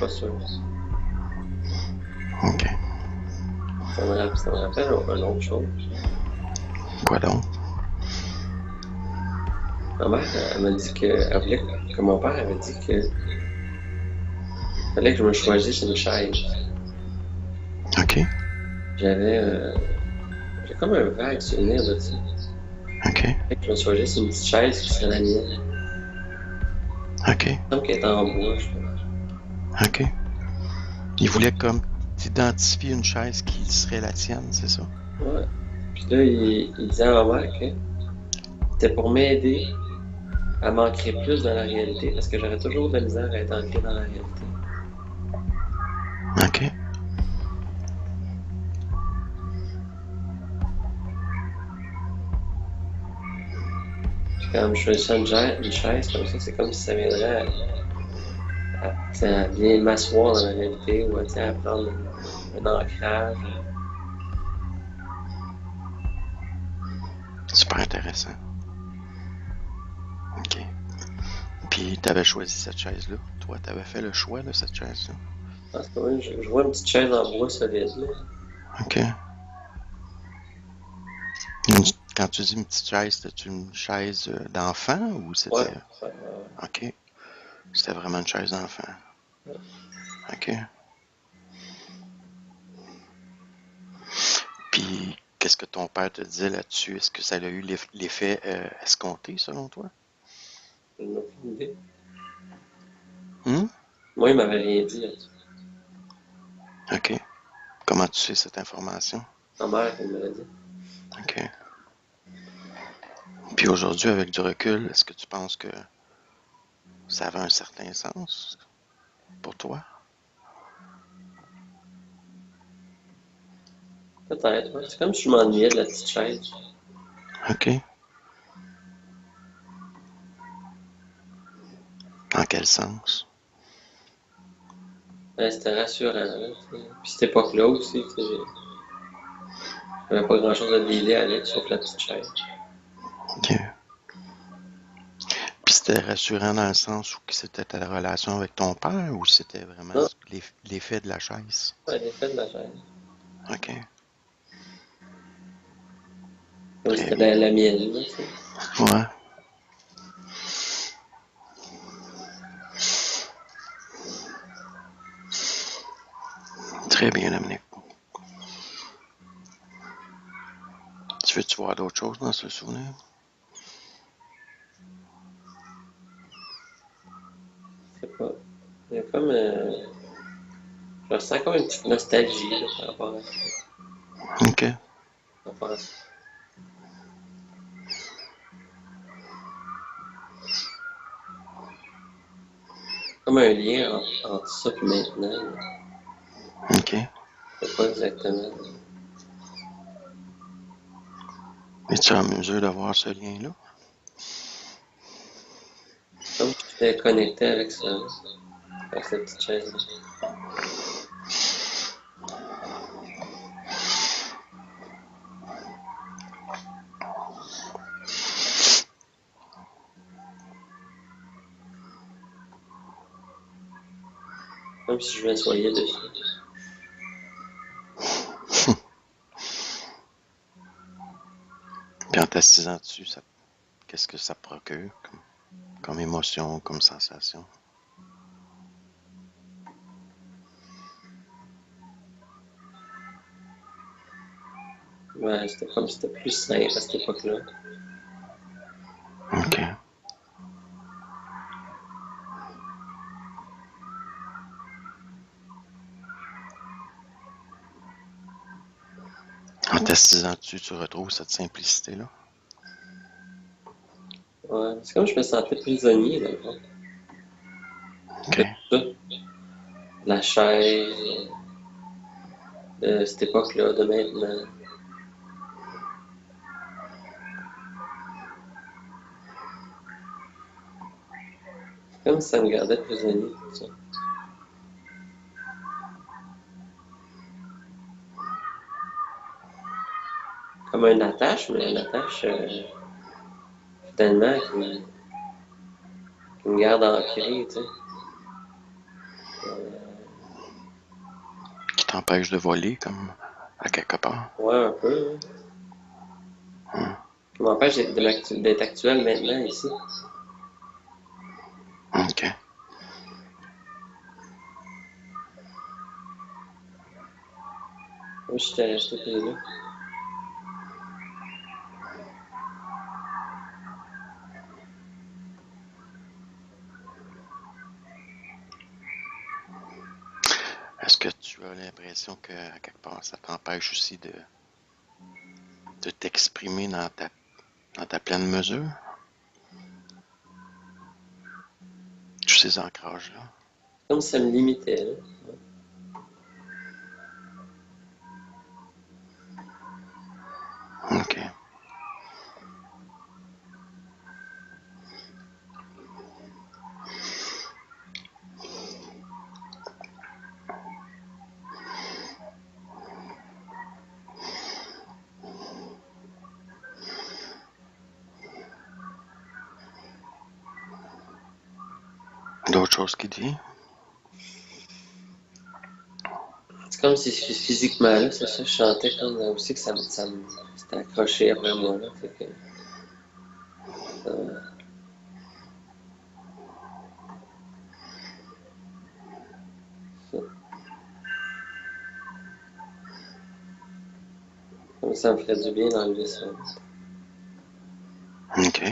pas sûr. OK. Ça me rappelle une autre chose. Quoi donc? Ma mère, elle m'a dit qu'elle voulait que mon père avait dit que fallait que je me choisisse une chaise. OK. J'avais j'ai comme un vague souvenir de ça. OK. Fait que je me choisisse une petite chaise qui serait la mienne. OK. Il me semble qu'elle est en bois, je pense. OK. Il voulait comme t'identifier une chaise qui serait la tienne, c'est ça? Ouais. Puis là, il disait à ma mère que c'était pour m'aider à m'ancrer plus dans la réalité parce que j'aurais toujours de la misère à être ancré dans la réalité. OK. Puis quand je choisissais une chaise comme ça, c'est comme si ça viendrait à bien m'asseoir dans la réalité ou à prendre un ancrage. Super intéressant. OK. Puis t'avais choisi cette chaise-là. Toi, t'avais fait le choix de cette chaise-là. Parce que oui, je vois une petite chaise en bois solide. Là. OK. Quand tu dis une petite chaise, c'était une chaise d'enfant ou Ouais, c'était... ouais, OK. C'était vraiment une chaise d'enfant. ouais. OK. Puis, qu'est-ce que ton père te disait là-dessus? Est-ce que ça a eu l'effet escompté, selon toi? Je n'ai aucune idée. Hum? Moi, il m'avait rien dit là-dessus. OK. Comment tu sais cette information? Ma mère, elle me l'a dit. OK. Puis aujourd'hui, avec du recul, est-ce que tu penses que ça avait un certain sens pour toi? Peut-être, ouais. C'est comme si je m'ennuyais de la petite chaise. OK. En quel sens? C'était rassurant. Là, puis cette époque-là aussi, j'avais pas grand-chose à dealer avec, sauf la petite chaise. OK. Puis c'était rassurant dans le sens où c'était ta relation avec ton père ou c'était vraiment Non, l'effet de la chaise? ouais, l'effet de la chaise. OK. Comme si Très c'était bien. la mienne, là, tu sais. Ouais. Très bien, Dominique. Tu veux-tu voir d'autres choses dans ce souvenir? Je sais pas. Il y a comme. Je ressens comme une petite nostalgie là, par rapport à ça. OK. Par rapport à ça. Comme un lien entre ça et maintenant. Là. OK. Je sais pas exactement. Es-tu en mesure de voir ce lien-là? Comme si j'étais connecté avec ça, là, avec cette petite chaise-là. Comme si je m'assoyais dessus. Puis en t'assisant dessus, qu'est-ce que ça procure comme émotion, comme sensation? Ouais, c'était comme si c'était plus simple à cette époque-là. OK. En t'assisant dessus, tu retrouves cette simplicité-là? Ouais, c'est comme si je me sentais prisonnier, dans le fond. OK. De tout ça. La chaise, de cette époque-là, de maintenant. C'est comme si ça me gardait prisonnier, tout ça. Comme une attache, mais une attache finalement qui me garde ancré, tu sais. t'empêche de voler, comme à quelque part. Ouais, un peu. Hum. Ça m'empêche d'être actuel maintenant ici. OK. Moi, j'étais resté pris là. Est-ce que tu as l'impression que, à quelque part, ça t'empêche aussi de t'exprimer dans ta pleine mesure? Tous ces ancrages-là. Comme si ça me limitait, là. OK. D'autres choses qui te viennent? C'est comme si physiquement, là, c'est ça, je sentais comme aussi que c'était accroché après moi, là. Fait que, euh, ça. Comme ça me ferait du bien d'enlever ça. OK.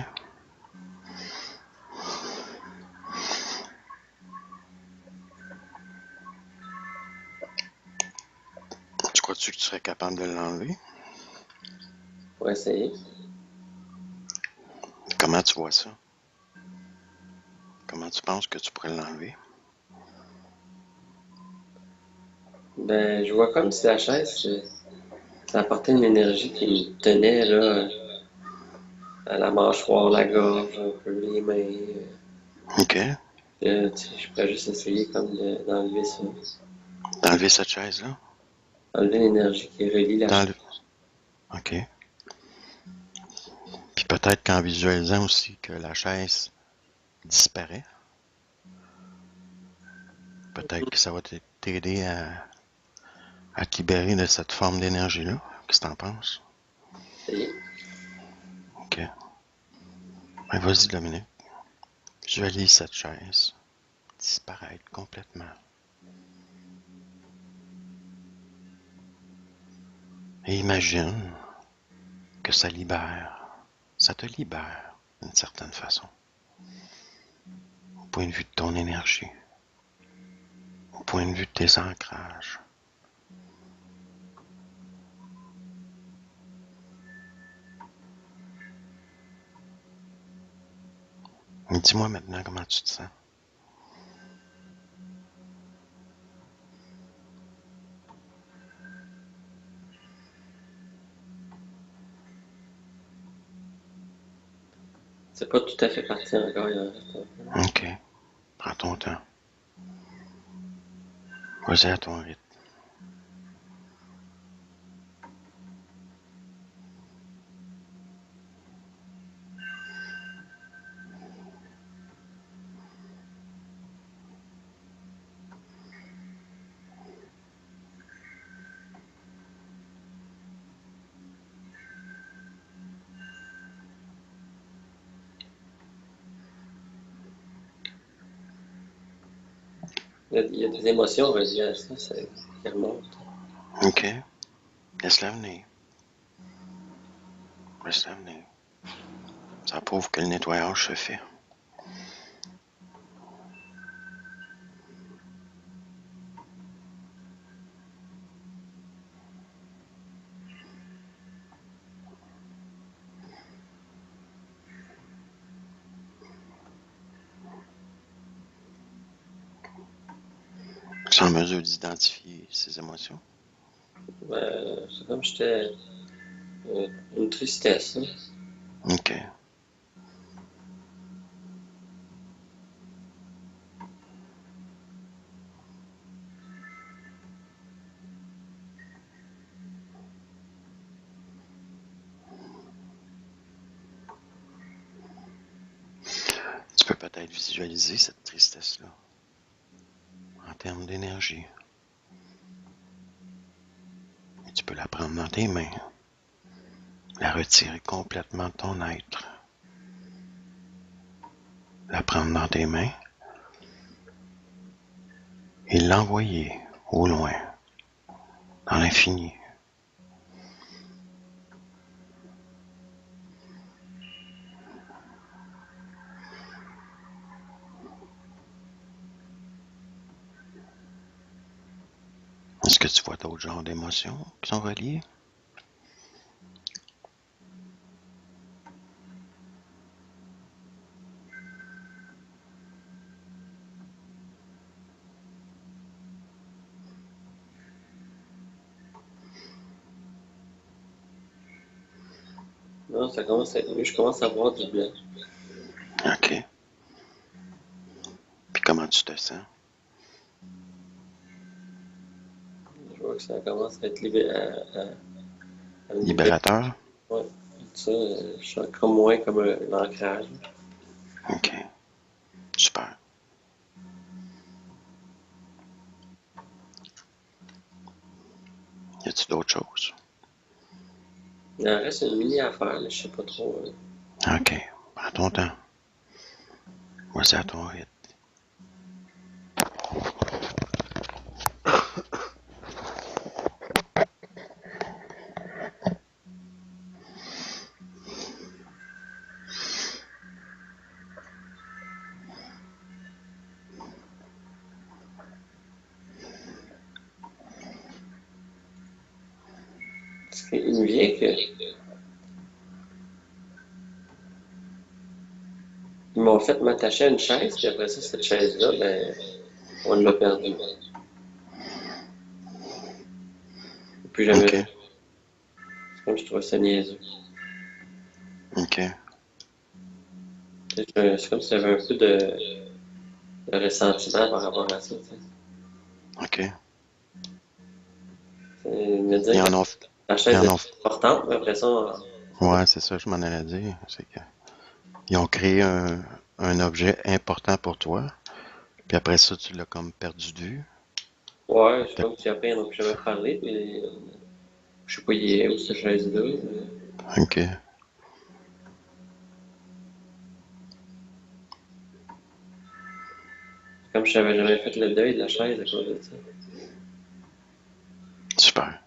Tu crois-tu que tu serais capable de l'enlever? Pour essayer. Comment tu vois ça? Comment tu penses que tu pourrais l'enlever? Ben, je vois comme si la chaise, ça apportait une énergie qui me tenait, là, à la mâchoire, la gorge, un peu, les mains. OK. Tu sais, je pourrais juste essayer comme d'enlever ça. D'enlever cette chaise-là? Enlever l'énergie qui relie la chaise. D'enlever. OK. Puis peut-être qu'en visualisant aussi que la chaise disparaît, peut-être que ça va t'aider à te libérer de cette forme d'énergie-là. Qu'est-ce que t'en penses? Essayer. OK. Ben, vas-y, Dominique. Visualise cette chaise disparaître complètement. Et imagine que ça te libère d'une certaine façon, au point de vue de ton énergie, au point de vue de tes ancrages. Mais dis-moi maintenant comment tu te sens. C'est pas tout à fait parti encore, il en reste un peu. OK. Prends ton temps. Vas-y à ton rythme. Il y a des émotions reliées à ça qui remontent. OK. Laisse-la venir. Laisse-la venir. Ça prouve que le nettoyage se fait. Tu es en mesure d'identifier ces émotions? C'est comme si j'étais une tristesse, hein. OK. Tu peux peut-être visualiser cette tristesse-là en termes d'énergie. Tu peux la prendre dans tes mains, la retirer complètement de ton être, la prendre dans tes mains et l'envoyer au loin, dans l'infini. Est-ce que tu vois d'autres genres d'émotions qui sont reliées? Non, ça commence à être mieux. Je commence à voir du blanc. OK. Puis comment tu te sens? Je vois que ça commence à être à me libérer. Libérateur? Ouais. Ça, je sens comme moins comme un ancrage. OK. Super. Y a-tu d'autres choses? Il en reste une mini affaire, mais je sais pas trop. OK. Prends ton temps. Vas-y à ton rythme. Parce qu'il me vient que. Ils m'ont fait m'attacher à une chaise, puis après ça, cette chaise-là, ben, on l'a perdue. Plus jamais. OK. C'est comme je trouvais ça niaiseux. OK. C'est comme si j'avais un peu de ressentiment par rapport à ça. OK. Me dire Ils que en ont... la Ils chaise en est ont... importante, mais après ça, Ouais, c'est ça, je m'en allais dire. C'est que ils ont créé un objet important pour toi, puis après ça, tu l'as comme perdu de vue. ouais, c'est T'as- comme si après, ils n'ont plus jamais parlé, puis je sais pas, il est où cette chaise-là. OK. Comme je n'avais jamais fait le deuil de la chaise à cause de ça. Super.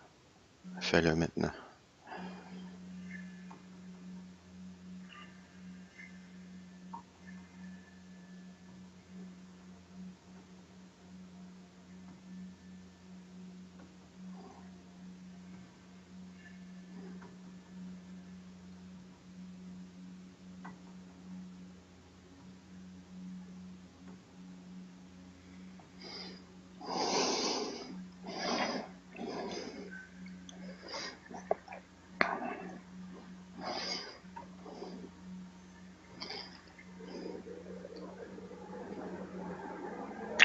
Fais-le maintenant.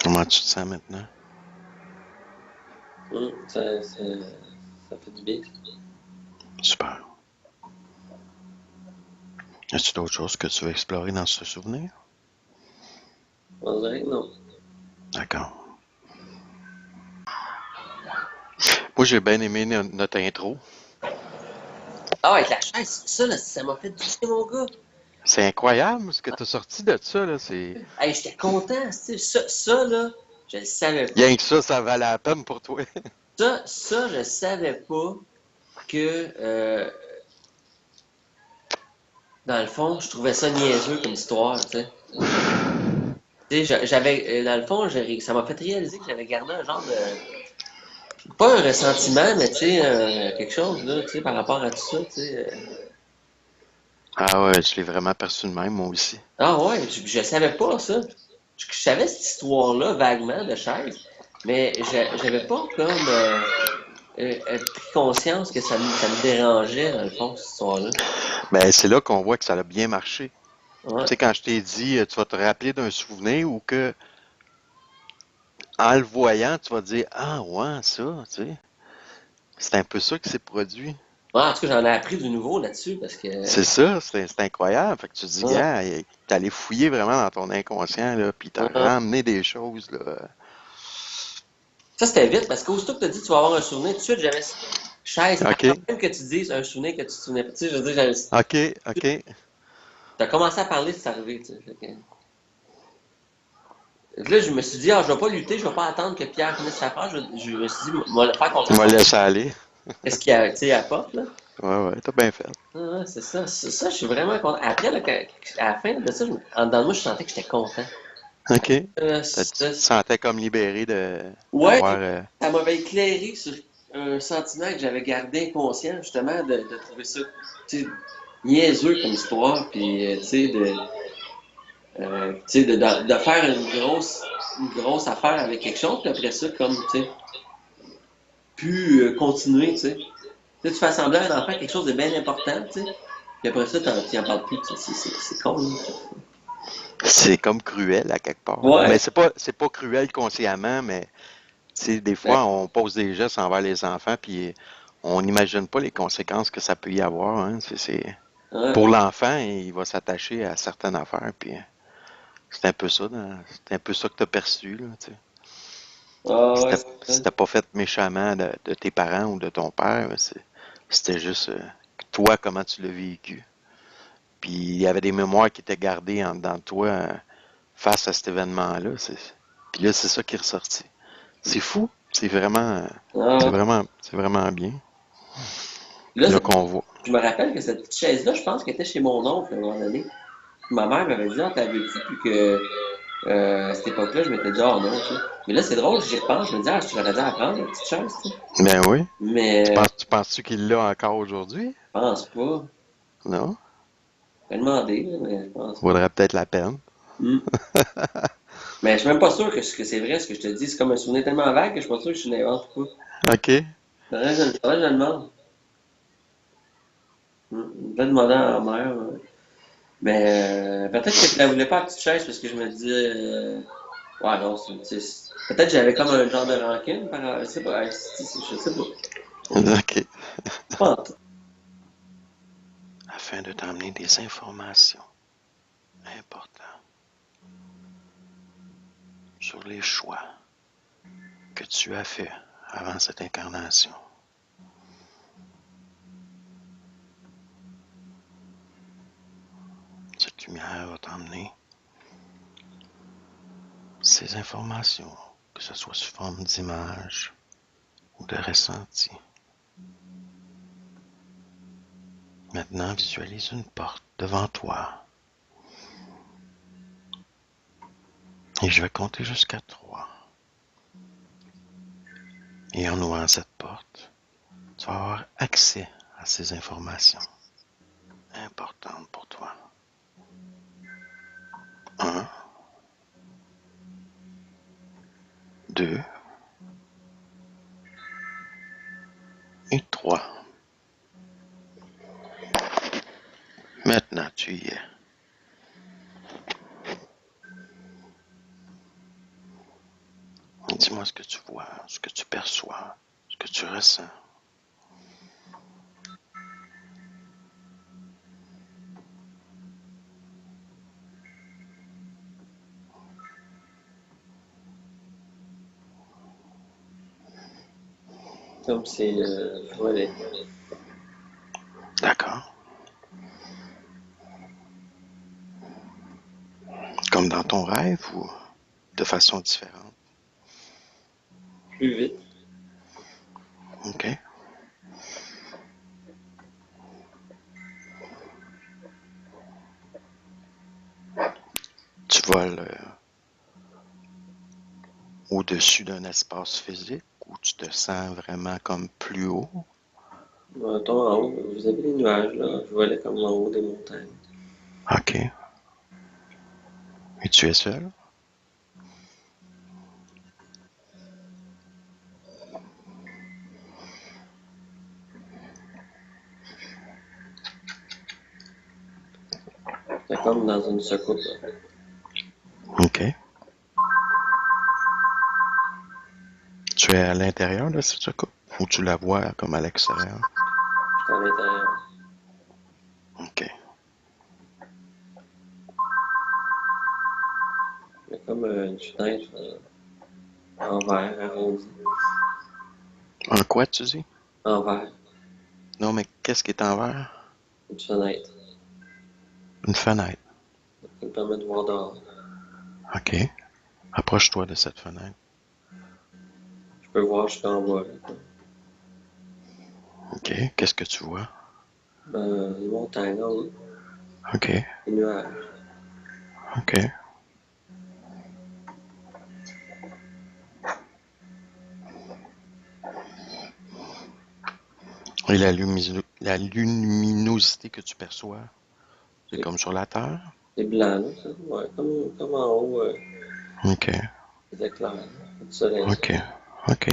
Comment tu te sens maintenant? Ça fait du bien. Super. As-tu d'autres choses que tu veux explorer dans ce souvenir? On dirait que non. D'accord. Moi, j'ai bien aimé notre intro. Ah, avec la chaise, ça, là, ça m'a fait du bien, mon gars. C'est incroyable ce que tu as sorti de ça, là. C'est... Hey, j'étais content. Ça, là, je le savais pas. Rien que ça valait la peine pour toi. Ça, je savais pas que, dans le fond, je trouvais ça niaiseux comme histoire, tu sais. Tu sais, j'avais, dans le fond, ça m'a fait réaliser que j'avais gardé un genre de, pas un ressentiment, mais tu sais, quelque chose, là, tu sais, par rapport à tout ça, tu sais. Ah ouais, je l'ai vraiment perçu de même, moi aussi. Ah ouais, je savais pas ça. Je savais cette histoire-là vaguement de chaise, mais j'avais pas comme pris conscience que ça me dérangeait, dans le fond, cette histoire-là. Ben, c'est là qu'on voit que ça a bien marché. Tu Ouais. sais, quand je t'ai dit, tu vas te rappeler d'un souvenir ou que, en le voyant, tu vas dire, ah ouais, ça, tu sais. C'est un peu ça qui s'est produit. Ouais, en tout cas, j'en ai appris du nouveau là-dessus parce que. C'est ça, c'est incroyable. Fait que tu te dis, Ouais, gars, t'es allé fouiller vraiment dans ton inconscient, là, puis t'as ouais. ramené des choses, là. Ça, c'était vite parce qu'aussitôt que tu as dit que tu vas avoir un souvenir, tout de suite, j'avais. chaise, c'est OK, avant même que tu dises un souvenir que tu te souvenais pas. Tu sais, je veux dire, OK, OK. t'as commencé à parler, c'est arrivé, tu sais. Là, je me suis dit, ah, je vais pas lutter, je vais pas attendre que Pierre finisse sa phrase. Je me suis dit, moi, le faire Tu m'as confiance. laissé aller. Qu'est-ce qu'il y a, tu sais, apporte, là? Ouais, ouais, t'as bien fait. Ah, c'est ça. Ça, je suis vraiment content. Après, là, à la fin de ça, en dedans de moi, je sentais que j'étais content. OK. Tu te Ça, sentais comme libéré de ouais, d'avoir... ça m'avait éclairé sur un sentiment que j'avais gardé inconscient, justement, de trouver ça, tu sais, niaiseux comme histoire, puis, de faire une grosse affaire avec quelque chose, puis après ça, comme, tu sais, pu continuer, tu sais. Tu sais, tu fais semblant à un enfant quelque chose de bien important, tu sais, puis après ça, tu en parles plus, tu sais, c'est con, là. C'est comme cruel à quelque part, là. Ouais, Mais c'est pas cruel consciemment, mais tu sais, des ben, fois, on pose des gestes envers les enfants, puis on n'imagine pas les conséquences que ça peut y avoir, hein. ouais, Pour l'enfant, il va s'attacher à certaines affaires, puis c'est un peu ça, c'est un peu ça que tu as perçu, là, tu sais. ah, ouais, c'est ça. C'était pas fait méchamment de tes parents ou de ton père, mais c'était juste toi, comment tu l'as vécu. Puis il y avait des mémoires qui étaient gardées en dedans de toi face à cet événement-là. Puis là, c'est ça qui est ressorti. C'est fou. Ah, ouais. C'est vraiment bien. Là, Là qu'on voit. je me rappelle que cette petite chaise-là, je pense qu'elle était chez mon oncle à un moment donné. Ma mère m'avait dit, ah, t'as vu-tu? Puis que à cette époque-là, je m'étais dit, ah non, tu sais. Mais là, c'est drôle, j'y repense, je me dis, ah, je t'aurais dû apprendre la petite chaise, tu sais. Ben oui. Mais Tu penses-tu qu'il l'a encore aujourd'hui? je pense pas. Non? Je vais demander, là, mais je pense pas. Vaudrait peut-être la peine. Hmm. Mais je suis même pas sûr que c'est vrai ce que je te dis. C'est comme un souvenir tellement vague que je suis pas sûr que je n'invente pas. OK. Faudrait que je le demande. Je vais demander à ma mère. Ouais. Mais peut-être que je la voulais pas la petite chaise parce que je me disais. Ouais, non, peut-être que j'avais comme un genre de rancune je sais pas. Je sais pas. OK. Pas en tout. Afin de t'emmener des informations importantes sur les choix que tu as faits avant cette incarnation. Cette lumière va t'emmener ces informations, que ce soit sous forme d'image ou de ressenti. Maintenant, visualise une porte devant toi. Et je vais compter jusqu'à 3. Et en ouvrant cette porte, tu vas avoir accès à ces informations importantes pour toi. 1, 2 et 3. Maintenant, tu y es. Dis-moi ce que tu vois, ce que tu perçois, ce que tu ressens. Comme c'est. Voilà. D'accord? Comme dans ton rêve ou de façon différente? Plus vite. OK? Tu voles au-dessus d'un espace physique où tu te sens vraiment comme plus haut. Mettons en haut, vous avez les nuages, là. Je volais comme en haut des montagnes. OK. Et tu es seul? C'est comme dans une secoupe, là. OK. Tu es à l'intérieur de cette soucoupe ou tu la vois comme à l'extérieur? J'étais à l'intérieur. OK. Il y a comme une fenêtre en verre arrondi. En quoi tu dis? En vert. Non, mais qu'est-ce qui est en vert? Une fenêtre. Une fenêtre. Ça me permet de voir dehors. OK. Approche-toi de cette fenêtre. Je peux voir jusqu'en bas. Là. OK. Qu'est-ce que tu vois? Les montagnes en haut. OK. Les nuages. OK. Et la luminosité que tu perçois, c'est C'est comme sur la Terre? c'est blanc, là, ça. Ouais, comme en haut, OK. c'est éclair. Du soleil, ça. OK. OK.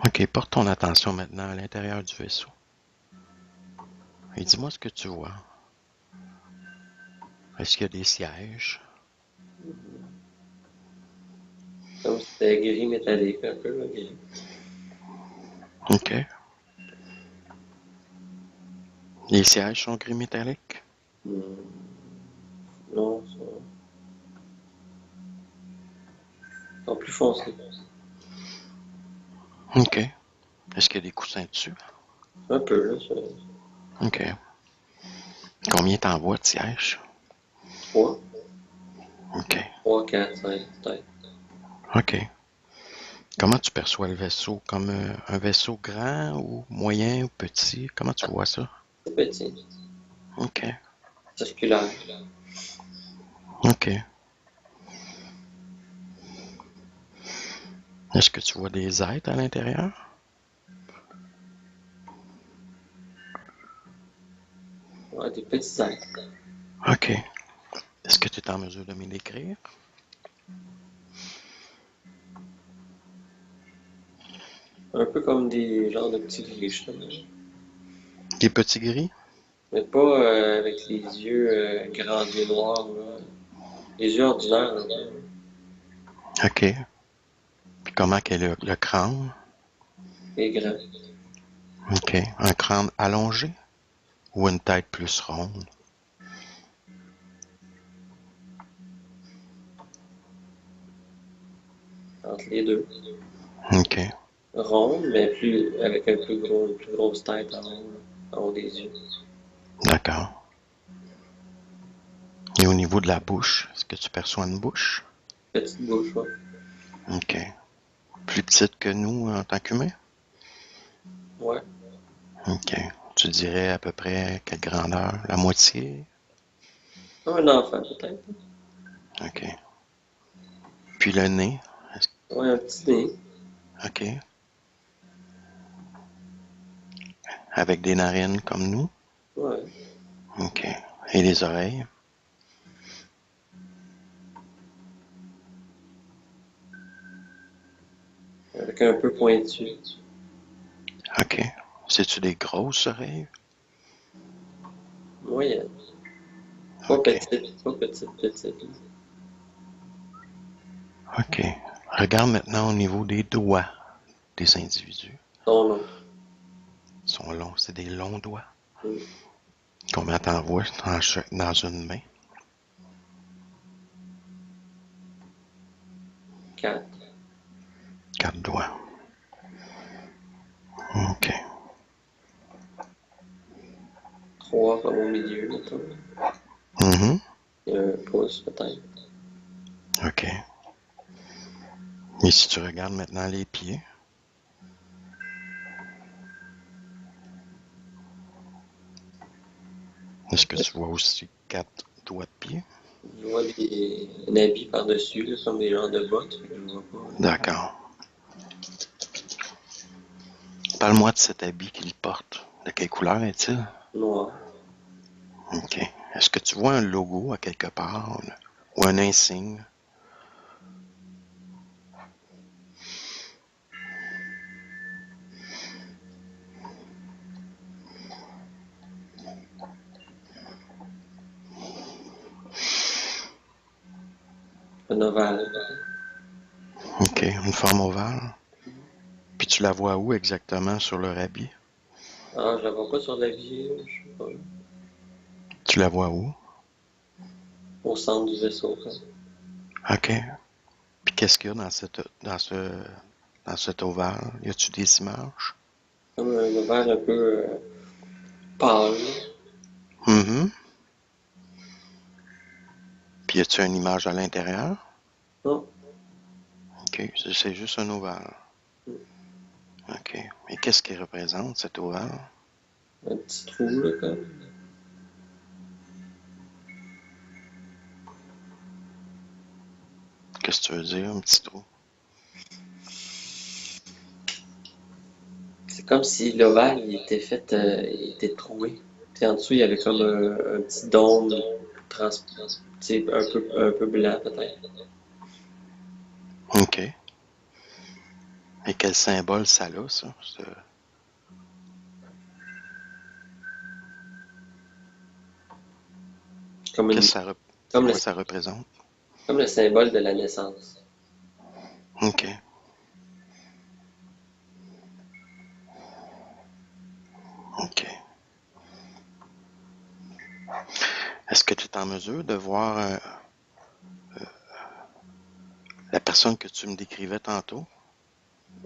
OK. Porte ton attention maintenant à l'intérieur du vaisseau. Et dis-moi ce que tu vois. Est-ce qu'il y a des sièges? Comme si c'était gris métallique, un peu, là, gris. OK. Les sièges sont gris métallique? Hmm, non, sont plus foncés. OK. Est-ce qu'il y a des coussins dessus? Un peu, là, ça. OK. Combien t'envoies de sièges? 3, OK. 3, 4, 5, peut-être. OK. Comment tu perçois le vaisseau? Comme un vaisseau grand ou moyen ou petit? Comment tu vois ça? C'est petit, OK. circulaire. OK. Est-ce que tu vois des êtres à l'intérieur? Ouais, des petits êtres. OK. Est-ce que tu es en mesure de me décrire? Un peu comme des genres de petits gris, justement. Des petits gris? Mais pas avec les yeux, grands yeux noirs, là. Les yeux ordinaires, un peu. OK. Puis comment est le crâne? Et grands. OK. Un crâne allongé ou une tête plus ronde? Entre les deux. OK. Ronde, mais plus, avec une plus grosse tête en haut des yeux. D'accord. Et au niveau de la bouche, est-ce que tu perçois une bouche? Petite bouche, ouais. OK. Plus petite que nous en tant qu'humains? Ouais. OK. Tu dirais à peu près quelle grandeur? La moitié? Comme un enfant, peut-être. OK. Puis le nez? Ouais, un petit nez. OK. Avec des narines comme nous? Ouais. OK. Et les oreilles? Avec un peu pointu. OK. C'est-tu des grosses oreilles? Moyenne. OK. Pas petite, petite. OK. Regarde maintenant au niveau des doigts des individus. Son long. Ils sont longs. C'est des longs doigts. Mm. Combien t'en vois dans une main? 4. 4 doigts. OK. 3 comme au milieu, mettons. Mhm. Et un pouce, peut-être. OK. Et si tu regardes maintenant les pieds, est-ce que tu vois aussi 4 doigts de pied? Je vois un habit par-dessus, là, comme des genres de bottes. Je vois pas. D'accord. Parle-moi de cet habit qu'il porte. De quelle couleur est-il? Noir. OK. Est-ce que tu vois un logo à quelque part ou un insigne? Un ovale, peut-être. OK. Une forme ovale? Puis tu la vois où exactement sur leur habit? Ah, je la vois pas sur la vie, je sais pas. Tu la vois où? Au centre du vaisseau, quoi. OK. Puis qu'est-ce qu'il y a dans dans cet ovale? Y a-tu des images? Comme un ovale un peu pâle. Mhm. Puis y a-tu une image à l'intérieur? Non? OK, c'est juste un ovale. OK. Mais qu'est-ce qu'il représente, cet ovale? Un petit trou, là, comme. Qu'est-ce que tu veux dire, un petit trou? C'est comme si l'ovale, il était fait, il était troué. Puis en dessous, il y avait comme un petit dôme trans, un peu blanc, peut-être. OK. Et quel symbole ça a, ça? Comme une, C'est comme le, quoi ça représente? comme le symbole de la naissance. OK. OK. Est-ce que tu es en mesure de voir la personne que tu me décrivais tantôt?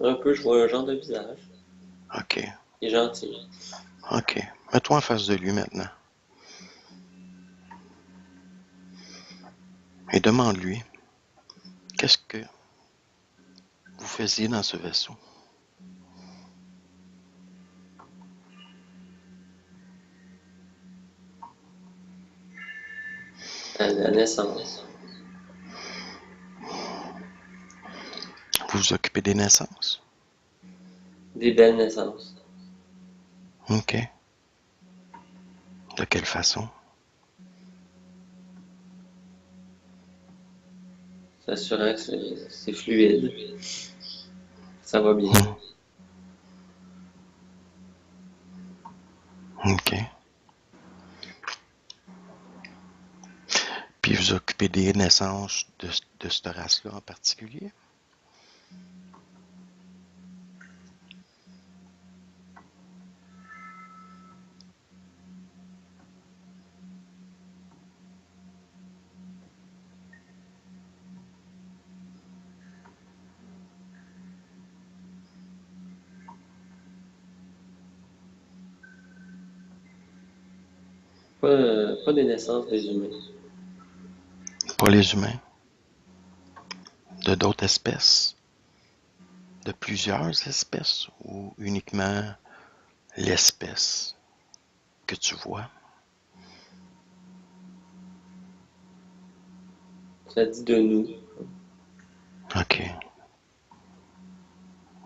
Un peu, je vois un genre de visage. OK. Il est gentil. OK. Mets-toi en face de lui maintenant. Et demande-lui, qu'est-ce que vous faisiez dans ce vaisseau? À la naissance. Vous vous occupez des naissances? Des belles naissances. OK. De quelle façon? S'assurant que c'est fluide. Ça va bien. OK. Puis vous occupez des naissances de cette race-là en particulier? Pas des naissances des humains. Pas les humains? De d'autres espèces? De plusieurs espèces? Ou uniquement l'espèce que tu vois? Ça dit de nous. OK.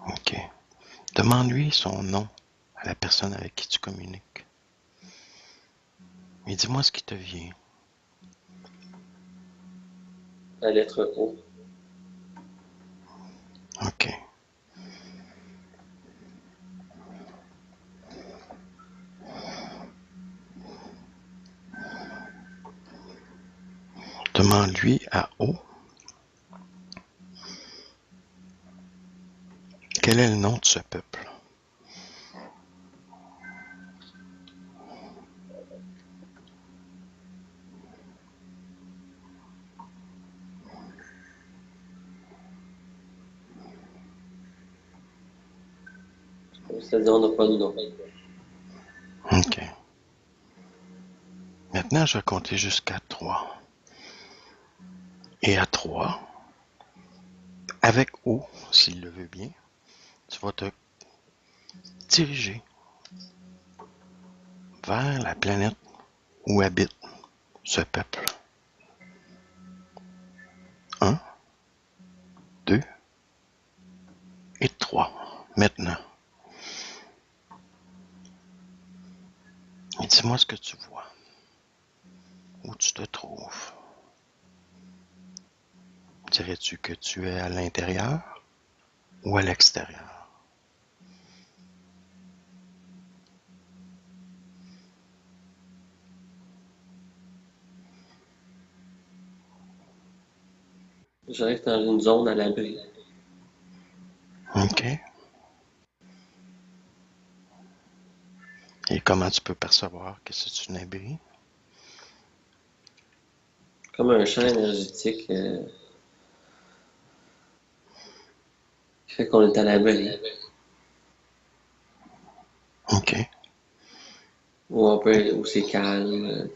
OK. Demande-lui son nom à la personne avec qui tu communiques. Et dis-moi ce qui te vient. La lettre O. OK. Demande-lui à O quel est le nom de ce peuple. C'est-à-dire, on n'a pas de nom. OK. Maintenant, je vais compter jusqu'à 3. Et à 3, avec O, s'il le veut bien, tu vas te diriger vers la planète où habite ce peuple. 1, 2 et 3. Maintenant. Et dis-moi ce que tu vois. Où tu te trouves. Dirais-tu que tu es à l'intérieur ou à l'extérieur? Je reste dans une zone à l'abri. OK. Et comment tu peux percevoir que c'est une abri? Comme un champ énergétique qui fait qu'on est à l'abri. OK. Où c'est calme,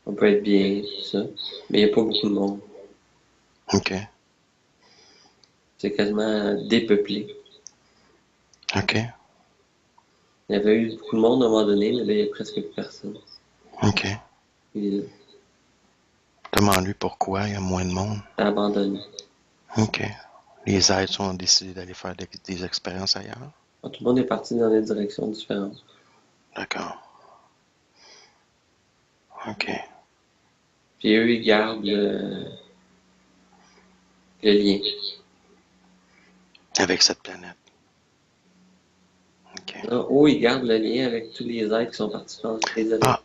on peut être bien, tout ça. Mais il n'y a pas beaucoup de monde. OK. C'est quasiment dépeuplé. OK. Il y avait eu beaucoup de monde à un moment donné, mais là, il n'y a presque plus personne. OK. Il est là, Demande-lui pourquoi il y a moins de monde. abandonné. OK. Les aides ont décidé d'aller faire des expériences ailleurs. Tout le monde est parti dans des directions différentes. D'accord. OK. Puis eux, ils gardent le lien. Avec cette planète. OK. En haut, ils gardent le lien avec tous les êtres qui sont partis dans les années. Ah!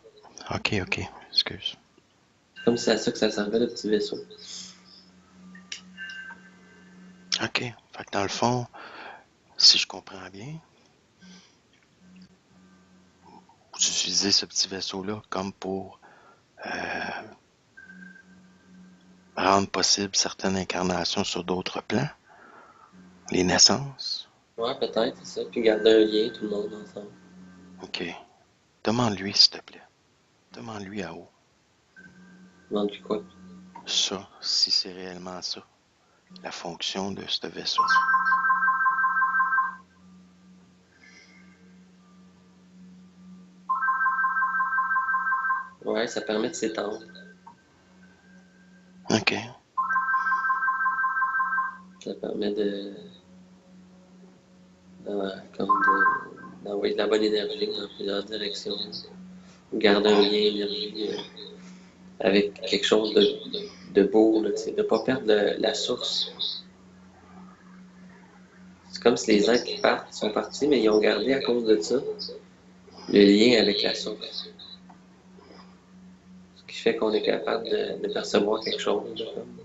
OK, OK. Excuse. C'est comme si c'est à ça que ça servait, le petit vaisseau. OK. Fait que dans le fond, si je comprends bien, vous utilisez ce petit vaisseau-là comme pour rendre possible certaines incarnations sur d'autres plans, les naissances. Ouais, peut-être, c'est ça. Puis garder un lien, tout le monde ensemble. OK. Demande-lui, s'il te plaît. Demande-lui à haut. Demande-lui quoi? Ça, si c'est réellement ça, la fonction de ce vaisseau. Ouais, ça permet de s'étendre. OK. Ça permet d'envoyer de la bonne énergie dans plusieurs directions. Garder un lien énergie avec quelque chose de beau, là, de ne pas perdre la source. C'est comme si les êtres qui partent sont partis, mais ils ont gardé à cause de ça le lien avec la source. Ce qui fait qu'on est capable de percevoir quelque chose, comme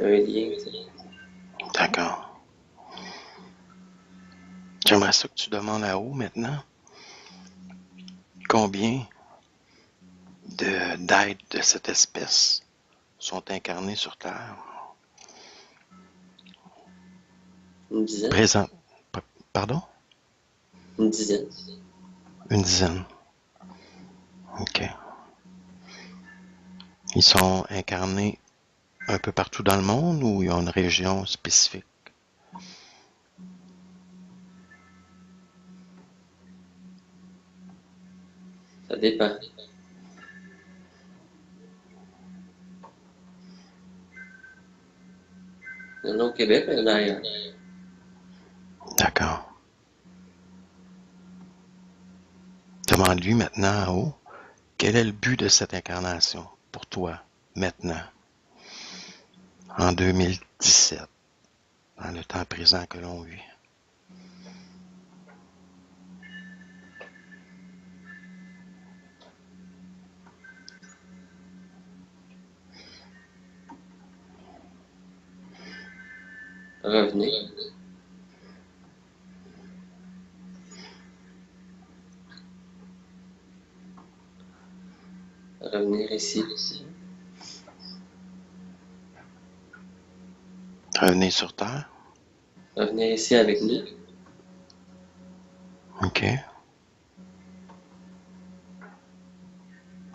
un lien. Tu sais. D'accord. J'aimerais ça que tu demandes à haut maintenant combien d'êtres de cette espèce sont incarnés sur Terre. Une dizaine? Présent. Pardon? Une dizaine. Une dizaine. OK. Ils sont incarnés un peu partout dans le monde ou il y a une région spécifique? Ça dépend. Il y en a au Québec, mais il y en a ailleurs. D'accord. Demande-lui maintenant en haut, quel est le but de cette incarnation pour toi, maintenant, en 2017, dans le temps présent que l'on vit? Revenez. Revenir ici. Revenez sur Terre? Revenir ici avec nous. OK.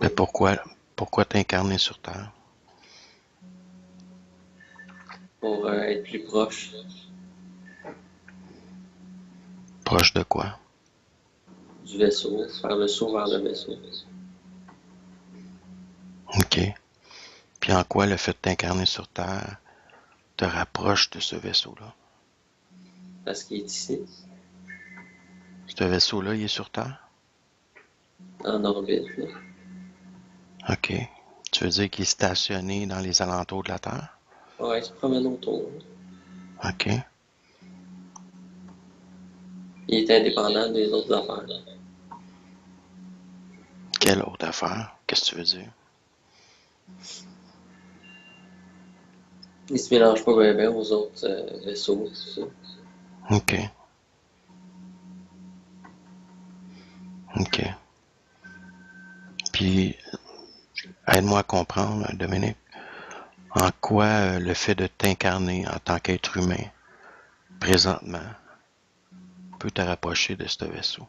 Mais pourquoi t'incarner sur Terre? Pour être plus proche Proche de quoi? du vaisseau, faire le saut vers le vaisseau. OK. Puis en quoi le fait de t'incarner sur Terre te rapproche de ce vaisseau-là? Parce qu'il est ici, Ce vaisseau-là, il est sur Terre? en orbite. Là. OK. Tu veux dire qu'il est stationné dans les alentours de la Terre? Ouais, il se promène autour. OK. Il est indépendant des autres affaires. Quelle autre affaire? Qu'est-ce que tu veux dire? Il se mélange pas bien aux autres vaisseaux, tout ça. OK. OK. Puis, aide-moi à comprendre, Dominique. En quoi le fait de t'incarner en tant qu'être humain, présentement, peut te rapprocher de ce vaisseau?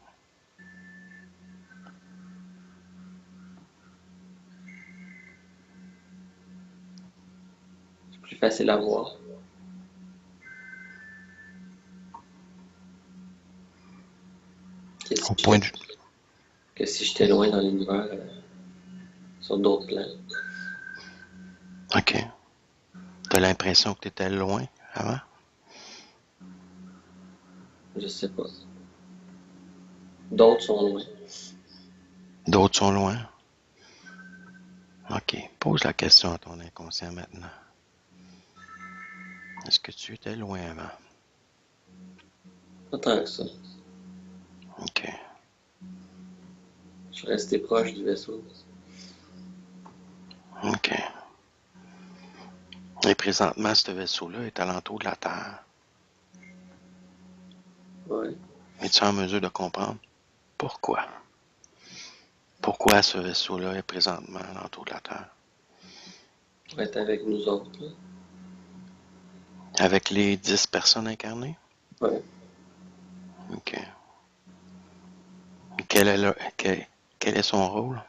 C'est plus facile à voir que si Au point de vue... j'étais loin dans l'univers, sur d'autres plans. OK. T'as l'impression que t'étais loin avant? Je sais pas. D'autres sont loin. D'autres sont loin? OK. Pose la question à ton inconscient maintenant. Est-ce que tu étais loin avant? Pas tant que ça. OK. Je suis resté proche du vaisseau. OK. Et présentement, ce vaisseau-là est alentour de la Terre. Ouais. Es-tu en mesure de comprendre pourquoi? Pourquoi ce vaisseau-là est présentement alentour de la Terre? Pour être avec nous autres. Là. Avec les 10 personnes incarnées? Ouais. OK. Quel est son rôle?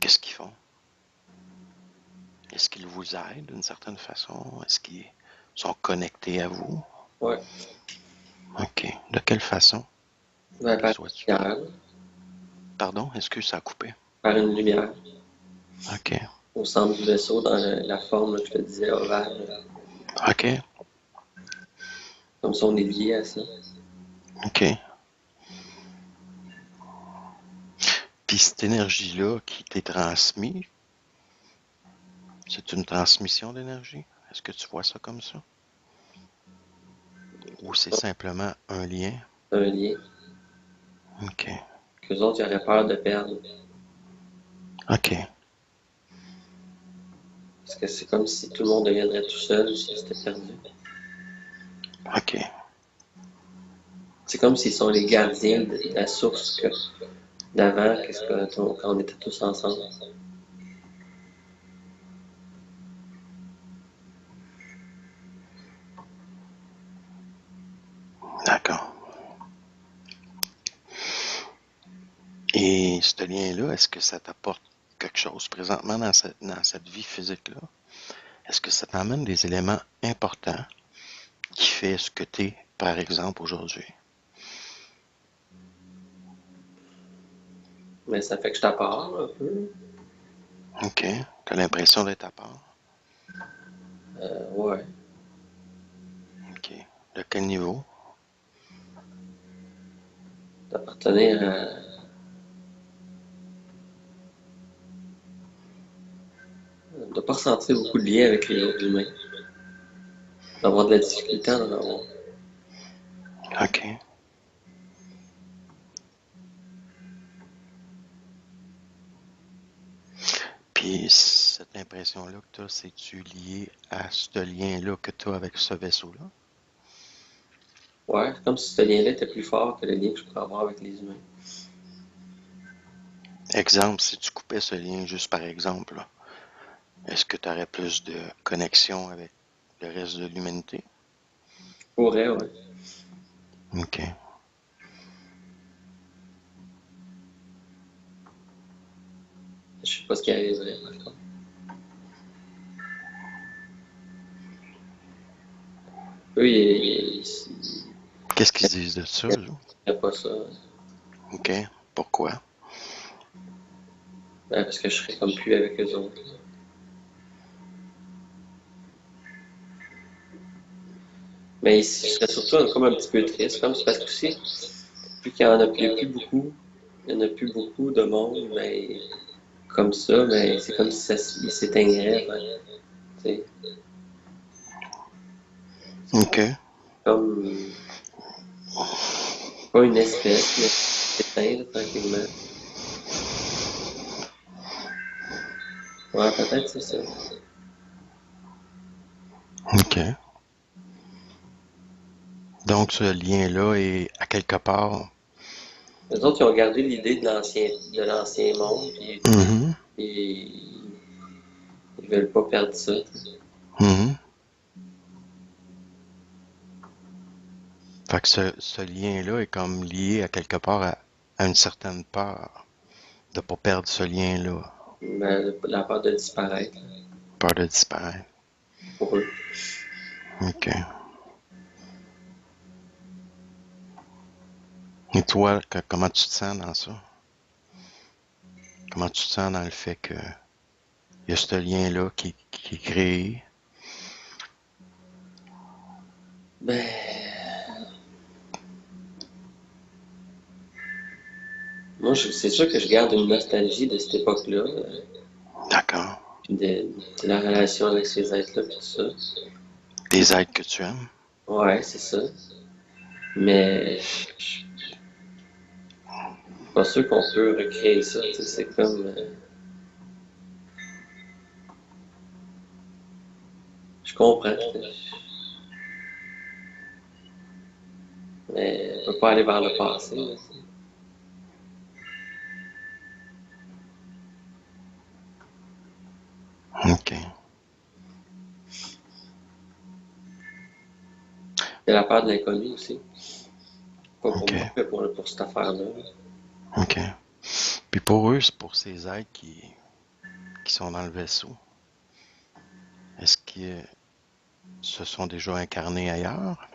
Qu'est-ce qu'ils font? Est-ce qu'ils vous aident d'une certaine façon? Est-ce qu'ils sont connectés à vous? Ouais. OK. De quelle façon? Ben, par Sois-tu? une lumière. Pardon? Est-ce que ça a coupé? Par une lumière. OK. Au centre du vaisseau, dans la forme que je te disais, ovale. OK. Comme si on est lié à ça. OK. Puis cette énergie-là qui t'est transmise, c'est une transmission d'énergie? Est-ce que tu vois ça comme ça? Ou c'est simplement un lien? Un lien. OK. Qu'eux autres, ils auraient peur de perdre. OK. Parce que c'est comme si tout le monde deviendrait tout seul si c'était perdu. OK. C'est comme s'ils sont les gardiens de la source d'avant, quand on était tous ensemble. D'accord. Et ce lien-là, est-ce que ça t'apporte quelque chose présentement dans cette vie physique-là? Est-ce que ça t'emmène des éléments importants qui fait ce que tu es, par exemple, aujourd'hui? Mais ça fait que je t'apporte un peu. OK. Tu as l'impression d'être à part? Ouais. OK. De quel niveau? D'appartenir à. De pas ressentir beaucoup de lien avec les autres humains. D'avoir de la difficulté à en avoir. OK. Puis cette impression-là que tu as, c'est-tu lié à ce lien-là que tu as avec ce vaisseau-là? Ouais, c'est comme si ce lien-là était plus fort que le lien que je pourrais avoir avec les humains. Exemple, si tu coupais ce lien juste par exemple, là, est-ce que tu aurais plus de connexion avec le reste de l'humanité? Je pourrais, ouais. OK. Je sais pas ce qui arriverait, par contre. Eux, ils Qu'est-ce qu'ils disent de ça, eux? feraient pas ça. OK. Pourquoi? Ben, parce que je serais comme plus avec eux autres. Mais ici, je serais surtout comme un petit peu triste, comme c'est parce que aussi, vu qu'il y en a plus beaucoup, il y en a plus beaucoup de monde, mais comme ça, mais c'est comme si ça il s'éteignerait. Ben, tu sais, OK. comme pas une espèce, mais s'éteindre tranquillement. Ouais, peut-être c'est ça. OK. Donc, ce lien-là est à quelque part. Les autres, ils ont gardé l'idée de l'ancien monde, puis Mhm. ils veulent pas perdre ça. Mhm. Fait que ce lien-là est comme lié à quelque part à une certaine peur de pas perdre ce lien-là, Mais la peur de disparaître peur de disparaître. pour eux. OK. Et toi, comment tu te sens dans ça? Comment tu te sens dans le fait que il y a ce lien-là qui est créé? Ben, moi, c'est sûr que je garde une nostalgie de cette époque-là, D'accord. puis de la relation avec ces êtres-là, puis tout ça. Des êtres que tu aimes? Ouais, c'est ça. Mais je suis pas sûr qu'on peut recréer ça. Tu sais, c'est comme. Je comprends. Tu sais, mais on peut pas aller vers le passé. Là, tu sais. OK. C'est la peur de l'inconnu aussi. Pas pour OK. moi, mais pour cette affaire-là. OK. Puis pour eux, c'est pour ces êtres qui sont dans le vaisseau. Est-ce qu'ils se sont déjà incarnés ailleurs?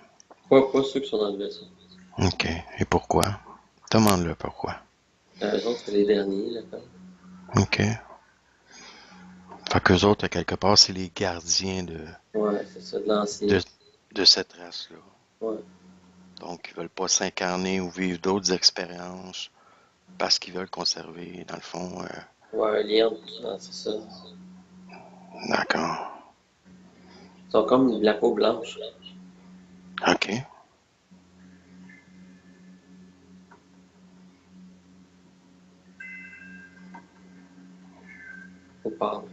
Pas ceux qui sont dans le vaisseau. OK. Et pourquoi? Demande-le pourquoi. Eux autres, c'est les derniers, là, OK. Fait qu'eux autres, à quelque part, c'est les gardiens ouais, c'est ça, de l'ancien. de, de cette race-là. Ouais. Donc, ils veulent pas s'incarner ou vivre d'autres expériences parce qu'ils veulent conserver, dans le fond. Ouais, un lien, c'est ça. D'accord. Ils sont comme de la peau blanche. OK. Faut parler.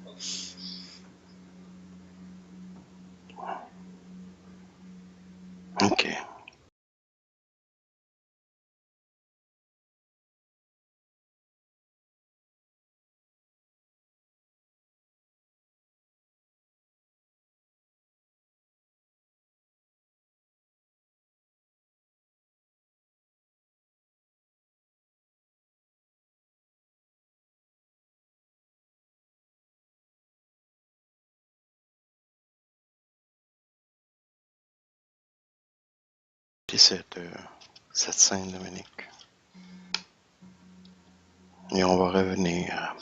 OK. Puis cette scène, Dominique. Et on va revenir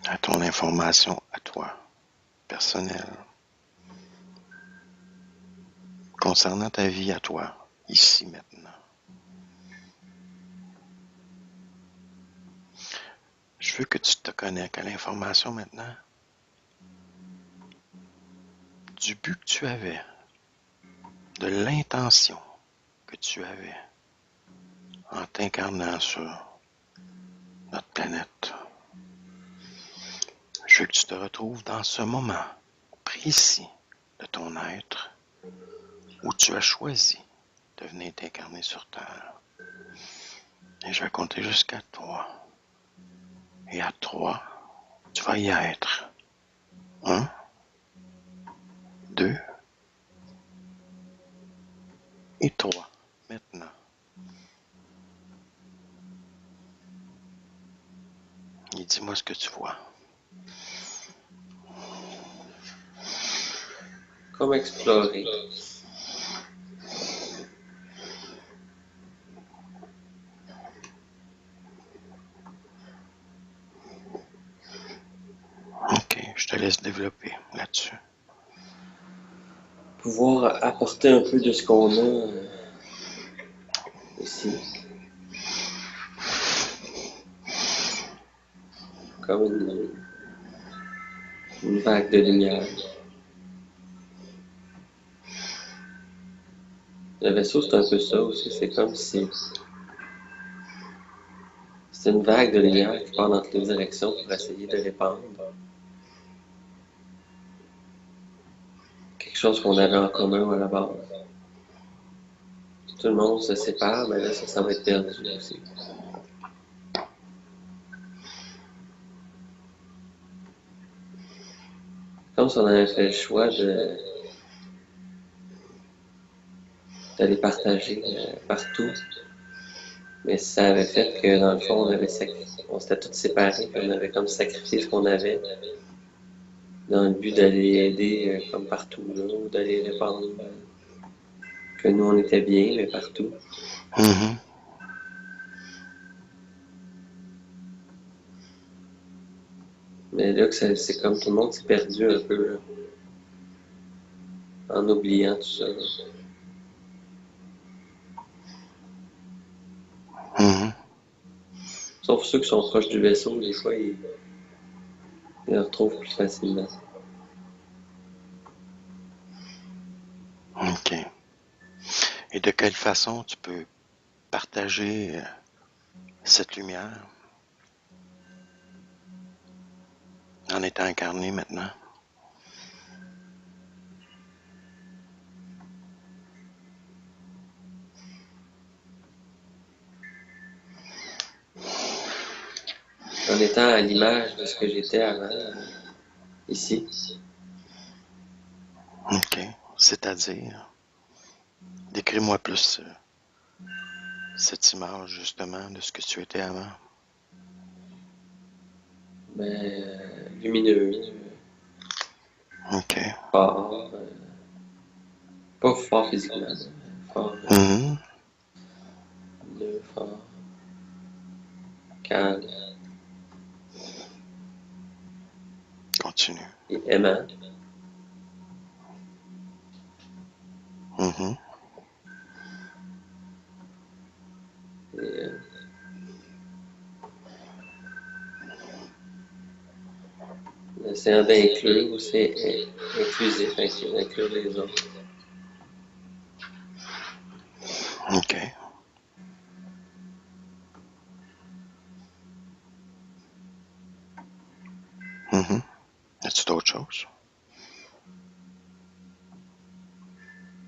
à ton information à toi, personnelle, concernant ta vie à toi, ici maintenant. Je veux que tu te connectes à l'information maintenant du but que tu avais, de l'intention que tu avais en t'incarnant sur notre planète. Je veux que tu te retrouves dans ce moment précis de ton être où tu as choisi de venir t'incarner sur Terre. Et je vais compter jusqu'à 3. Et à 3, tu vas y être. 1, 2 et 3. Maintenant. Et dis-moi ce que tu vois. Comme explorer. Ok, je te laisse développer là-dessus. Pouvoir apporter un peu de ce qu'on a ici. Comme une vague de lumière. Le vaisseau, c'est un peu ça aussi. C'est comme si c'est une vague de lumière qui part dans toutes les directions pour essayer de répandre quelque chose qu'on avait en commun à la base. Si tout le monde se sépare, mais là, ça va être perdu aussi. Comme si on avait fait le choix d'aller partager partout. Mais ça avait fait que, dans le fond, on s'était tous séparés, puis on avait comme sacrifié ce qu'on avait dans le but d'aller aider comme partout, là, ou d'aller répandre que nous, on était bien, mais partout. Mhm. Mais là, c'est comme tout le monde s'est perdu un peu, là, en oubliant tout ça. Là. Mhm. Sauf ceux qui sont proches du vaisseau, des fois, ils le retrouvent plus facilement. OK. Et de quelle façon tu peux partager cette lumière en étant incarné maintenant? En étant à l'image de ce que j'étais avant, ici. OK. C'est-à-dire, décris-moi plus cette image justement de ce que tu étais avant. Mais lumineux, OK. fort, pas fort physiquement, fort Mhm. lumineux, fort, calme Continue. et aimant. Mhm. Et, essayant d'inclure aussi, inclusif, inclure les autres. OK. Mhm. As-tu d'autres choses?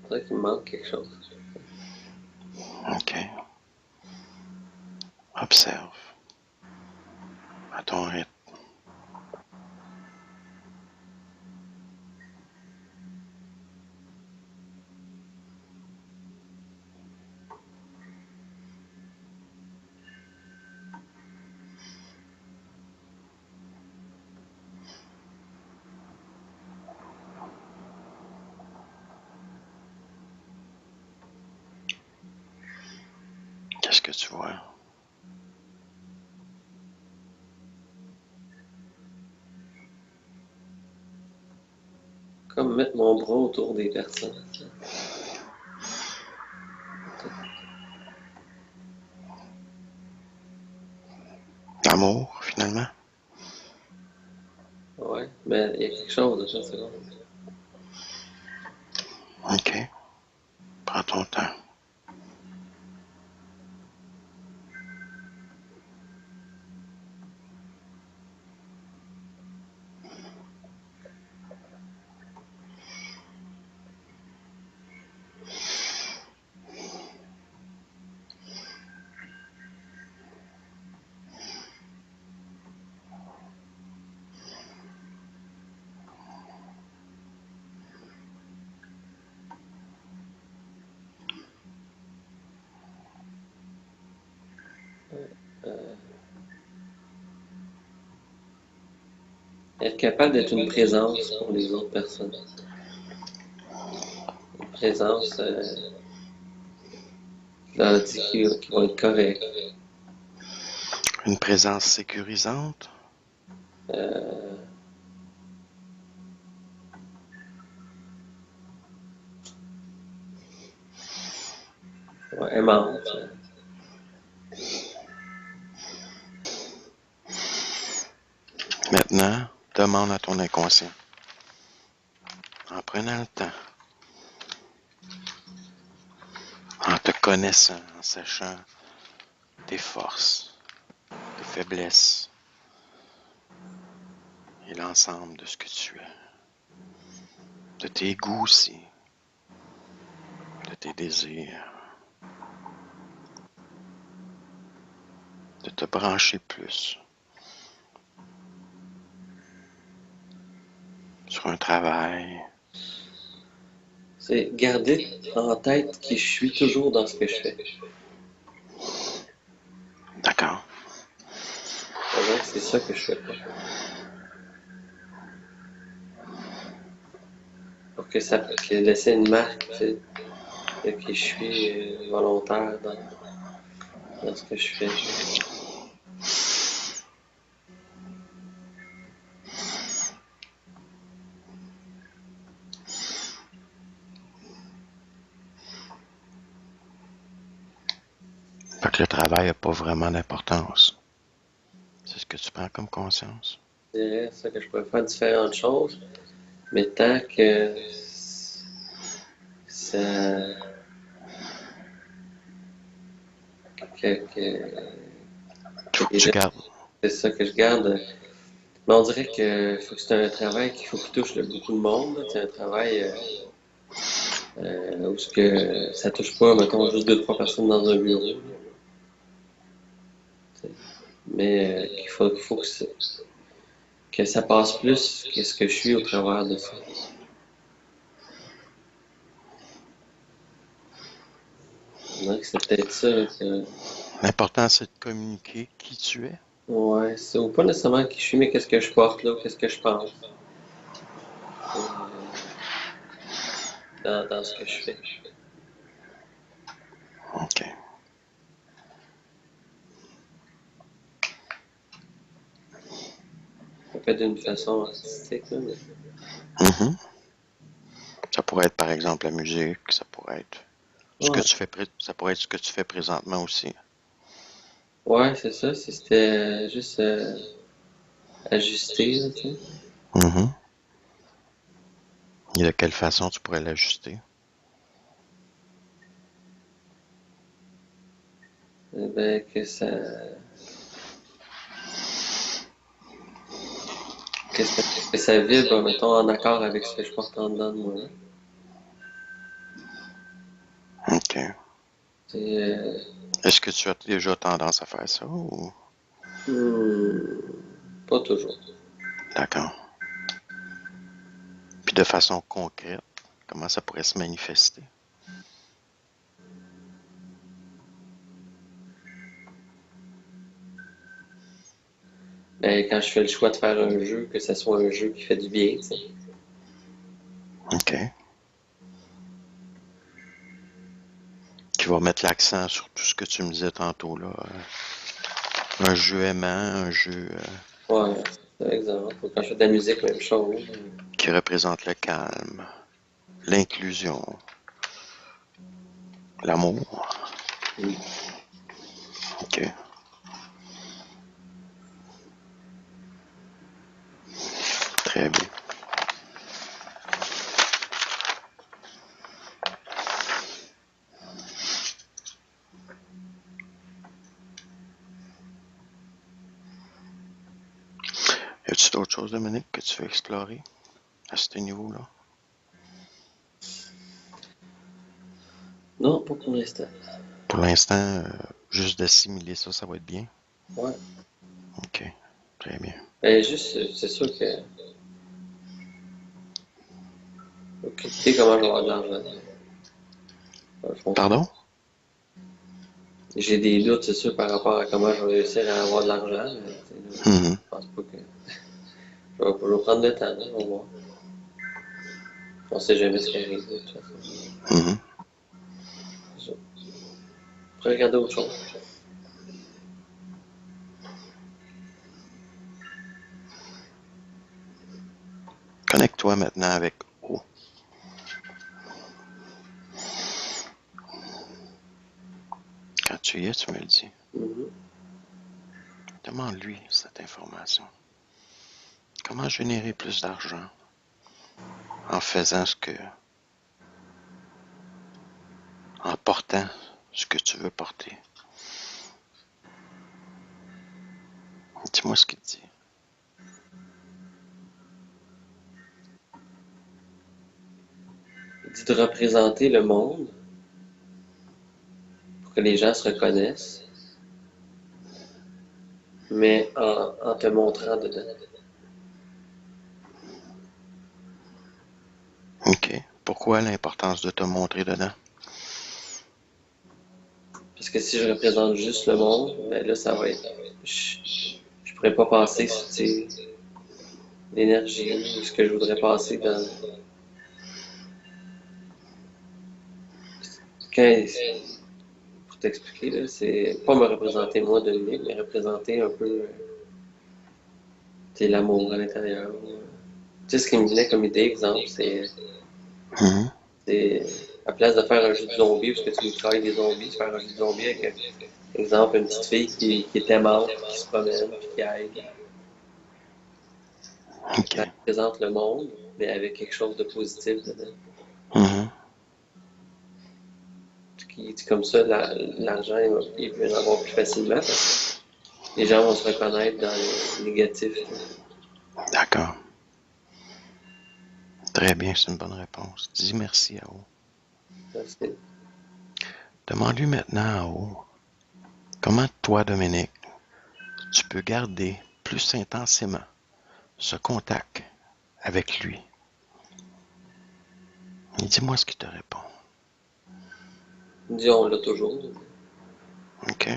C'est vrai qu'il me manque quelque chose. OK. Observe à ton rythme. Qu'est-ce que tu vois? Comme mettre mon bras autour des personnes. Amour, finalement? Ouais, mais il y a quelque chose, je sais pas. OK. Prends ton temps. Euh, être capable d'être une présence pour les autres personnes. Une présence qui leur dit qu'ils vont être corrects. Une présence sécurisante? Euh, ouais, aimante. Maintenant, demande à ton inconscient, en prenant le temps, en te connaissant, en sachant tes forces, tes faiblesses et l'ensemble de ce que tu es, de tes goûts aussi, de tes désirs, de te brancher plus sur un travail. C'est garder en tête que je suis toujours dans ce que je fais. D'accord. On dirait que c'est ça que je fais pas. Pour que laisser une marque, tu sais, que je suis volontaire dans ce que je fais. Fait que le travail n'a pas vraiment d'importance. C'est ce que tu prends comme conscience. Je dirais ça que je pourrais faire différentes choses, mais tant que ça. Il faut que Les tu gens, gardes. c'est ça que je garde. Mais on dirait que faut que c'est un travail qu'il faut qu'il touche beaucoup de monde. C'est un travail où ce que ça touche pas, mettons, juste deux, trois personnes dans un bureau. Là, mais qu'il faut que ça passe plus que ce que je suis au travers de ça. On dirait que c'est peut-être ça. Là, L'important, c'est de communiquer qui tu es. ouais, c'est ou pas nécessairement qui je suis, mais qu'est-ce que je porte là, qu'est-ce que je pense. Dans ce que je fais. OK. Pas d'une façon artistique, là, mais Mhm. Ça pourrait être, par exemple, la musique. Ça pourrait être ce que ouais, tu fais. Ça pourrait être ce que tu fais présentement aussi. ouais, c'est ça. Si c'était juste ajusté, là, tu sais. Mhm. Et de quelle façon tu pourrais l'ajuster? Eh ben, que ça, que ça vibre, mettons, en accord avec ce que je porte en dedans de moi. Là. OK. C'est, Est-ce que tu as déjà tendance à faire ça ou... hmm, pas toujours. D'accord. Puis de façon concrète, comment ça pourrait se manifester? Mais quand je fais le choix de faire un jeu, que ce soit un jeu qui fait du bien, tu sais. OK. Qui va mettre l'accent sur tout ce que tu me disais tantôt, là. Un jeu aimant, un jeu Ouais, c'est ça, exemple. Ou quand je fais de la musique, même chose. qui représente le calme, l'inclusion, l'amour. Hmm. OK. Très bien. Y a-t-il d'autres choses, Dominique, que tu veux explorer à ce niveau-là? Non, pas pour l'instant. Pour l'instant, juste d'assimiler ça, ça va être bien. Ouais. OK. Très bien. Ben, juste, c'est sûr que faut cliquer comment je vais avoir de l'argent. Dans le fond, Pardon? j'ai des doutes, c'est sûr, par rapport à comment je vais réussir à avoir de l'argent. Mais, tu sais, là, Mhm. je pense pas que. Je vais prendre le temps, là, on va voir. On sait jamais ce qui arrive, de toute façon. Mhm. C'est ça. Je vais regarder autre chose. Connecte-toi maintenant avec O. Quand tu y es, tu me le dis. Mhm. Demande-lui cette information. Comment générer plus d'argent en faisant en portant ce que tu veux porter? Dis-moi ce qu'il dit. Il dit de représenter le monde pour que les gens se reconnaissent, mais en te montrant dedans. Pourquoi l'importance de te montrer dedans? Parce que si je représente juste le monde, ben là, ça va être. Je pourrais pas passer sur, tu sais, l'énergie, ou ce que je voudrais passer dans. Quand, pour t'expliquer, là, c'est pas me représenter moi, Dominique, mais représenter un peu, tu sais, l'amour à l'intérieur. Tu sais, ce qui me venait comme idée, exemple, Mhm. c'est à place de faire un jeu de zombies, parce que tu me travailles des zombies, faire un jeu de zombies avec, exemple, une petite fille qui est aimante, puis qui se promène, puis qui aide. OK. Ça représente le monde, mais avec quelque chose de positif dedans. Mhm. Comme ça, l'argent, il peut en avoir plus facilement parce que les gens vont se reconnaître dans le négatif. D'accord. Très bien, c'est une bonne réponse. Dis merci à haut. C'est Demande-lui maintenant à haut comment toi, Dominique, tu peux garder plus intensément ce contact avec lui. Et dis-moi ce qu'il te répond. disons, on l'a toujours. OK?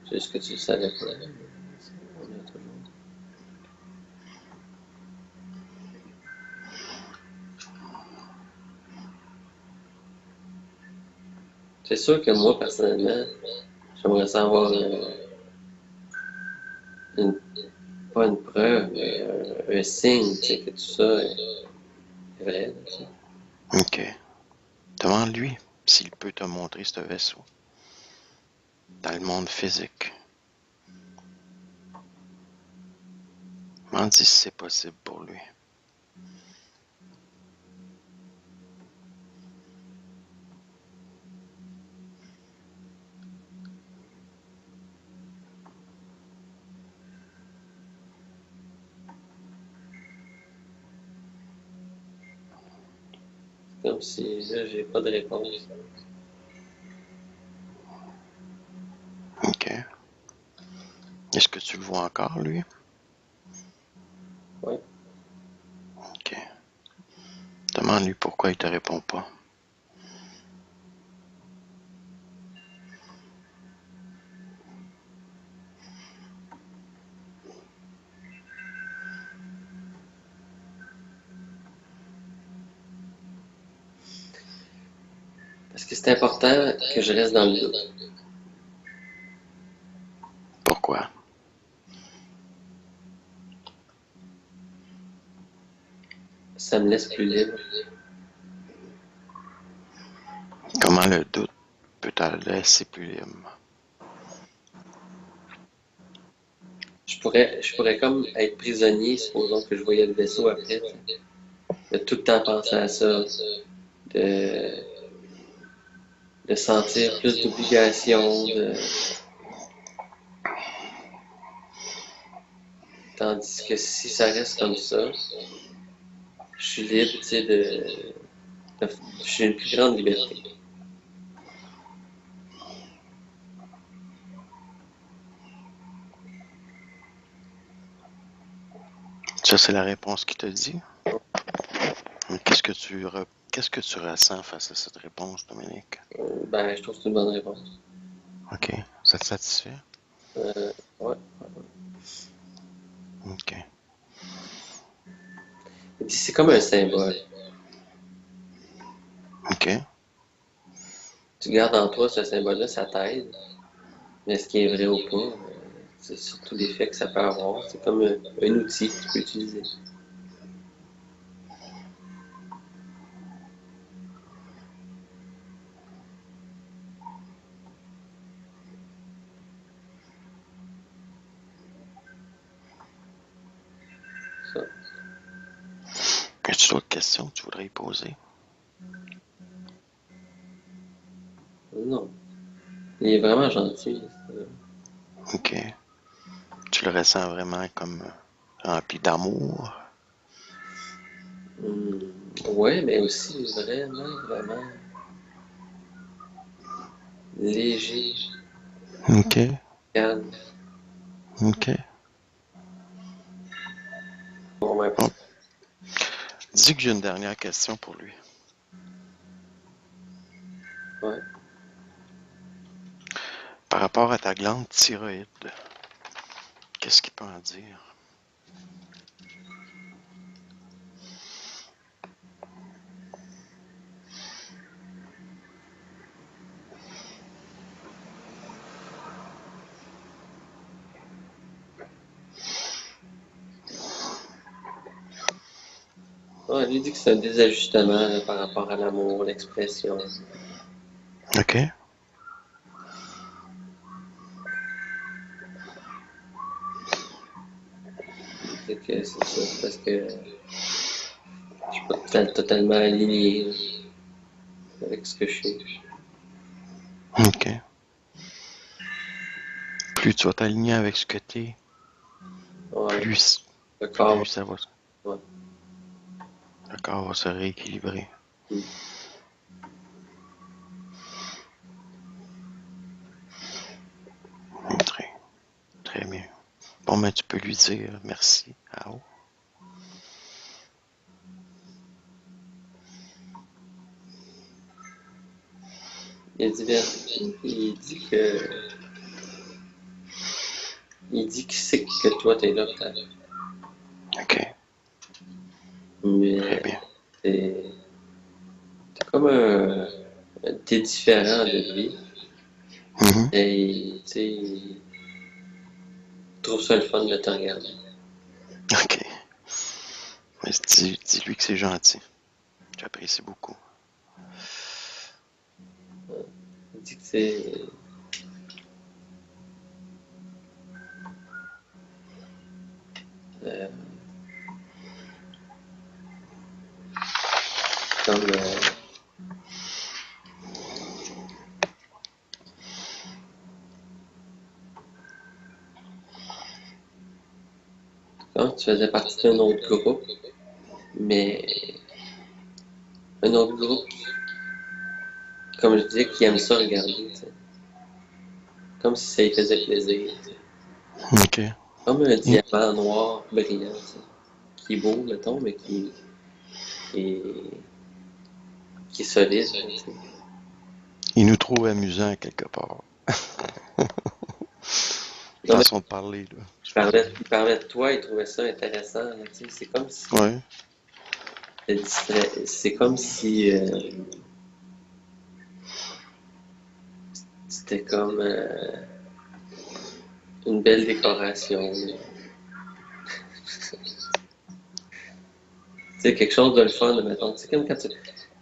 C'est juste que tu le savais pas. On l'a toujours. C'est sûr que moi, personnellement, j'aimerais savoir une, pas une preuve, mais un signe, tu sais, que tout ça est vrai. Tu sais. OK. Demande-lui s'il peut te montrer ce vaisseau dans le monde physique. Demande-lui si c'est possible pour lui. C'est comme si là, j'ai pas de réponse. OK. Est-ce que tu le vois encore, lui? Ouais. OK. Demande-lui pourquoi il te répond pas. Parce que c'est important que je reste dans le doute. Pourquoi? Ça me laisse plus libre. Comment le doute peut te laisser plus libre? Je pourrais comme être prisonnier, supposons que je voyais le vaisseau après, tu sais. De tout le temps penser à ça, de, de sentir plus d'obligation, tandis que si ça reste comme ça, je suis libre, tu sais, j'ai une plus grande liberté. Ça, c'est la réponse qu'il te dit. Mais qu'est-ce que tu ressens face à cette réponse, Dominique? Ben, je trouve que c'est une bonne réponse. OK. Ça te satisfait? Ouais. OK. C'est comme un symbole. OK. Tu gardes en toi ce symbole-là, ça t'aide. Mais ce qui est vrai ou pas, c'est surtout l'effet que ça peut avoir. C'est comme un outil que tu peux utiliser. Ça. As-tu d'autres questions que tu voudrais y poser? Non. Il est vraiment gentil. OK. Tu le ressens vraiment comme rempli d'amour? Ouais, mais aussi vraiment, vraiment léger, OK. calme. OK. Bon, ouais. Bon. Dis que j'ai une dernière question pour lui. Ouais. Par rapport à ta glande thyroïde, qu'est-ce qu'il peut en dire? Ouais, lui dit que c'est un désajustement là, par rapport à l'amour, l'expression. OK. C'est que c'est ça, c'est parce que je suis pas totalement aligné là, avec ce que je suis. OK. Plus tu vas t'aligner avec ce que t'es, Ouais, plus, le corps. plus ça va, Ouais. le corps va se rééquilibrer. Mm. Très, très bien. Bon, ben, tu peux lui dire merci. Ah, oh. Il dit merci, puis il dit qu'il sait que toi t'es là peut-être. OK. Très Mais bien. t'es comme t'es différent de lui. Mhm. Et tu sais, il trouve ça le fun de te regarder. OK. Mais dis-lui que c'est gentil. J'apprécie beaucoup. Il dit que c'est euh, comme comme tu faisais partie d'un autre groupe, mais un autre groupe, comme je disais, qui aime ça regarder, tu sais. Comme si ça lui faisait plaisir, tu sais. OK. Comme un Il, diamant noir brillant, tu sais. Qui est beau, mettons, mais qui est, qui est solide, là, tu sais. il nous trouve amusants quelque part. Non, mais Façon de parler, là. Je veux dire. il parlait de toi, il trouvait ça intéressant, là, tu sais. Ouais. C'est comme si c'était comme une belle décoration. Tu sais, quelque chose de le fun, mettons. Tu sais, comme quand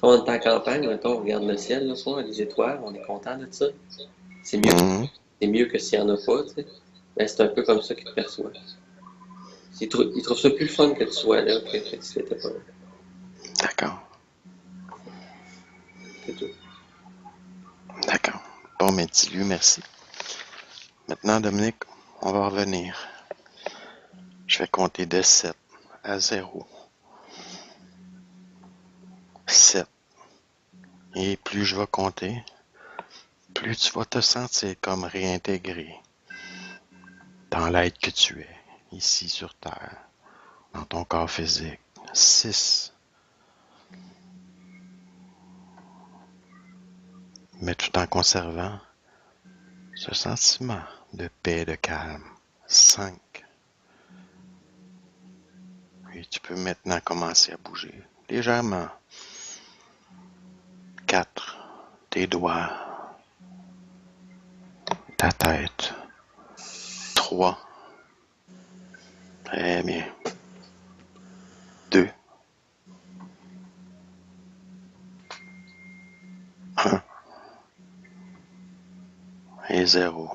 on est en campagne, mettons, on regarde le ciel, le soir, les étoiles, on est content de ça. C'est mieux, Mhm. c'est mieux que s'il n'y en a pas, tu sais. Mais c'est un peu comme ça qu'il te perçoit. Il trouve ça plus fun que tu sois là que si tu n'étais pas là. D'accord. C'est tout. D'accord. Bon, mais dis-lui merci. Maintenant, Dominique, on va revenir. Je vais compter de 7 à 0. 7. Et plus je vais compter, plus tu vas te sentir comme réintégré dans l'être que tu es, ici sur Terre, dans ton corps physique. 6. Mais tout en conservant ce sentiment de paix et de calme. 5. Et tu peux maintenant commencer à bouger légèrement. 4. Tes doigts, ta tête. 3. Très bien. 2. 1. Et 0.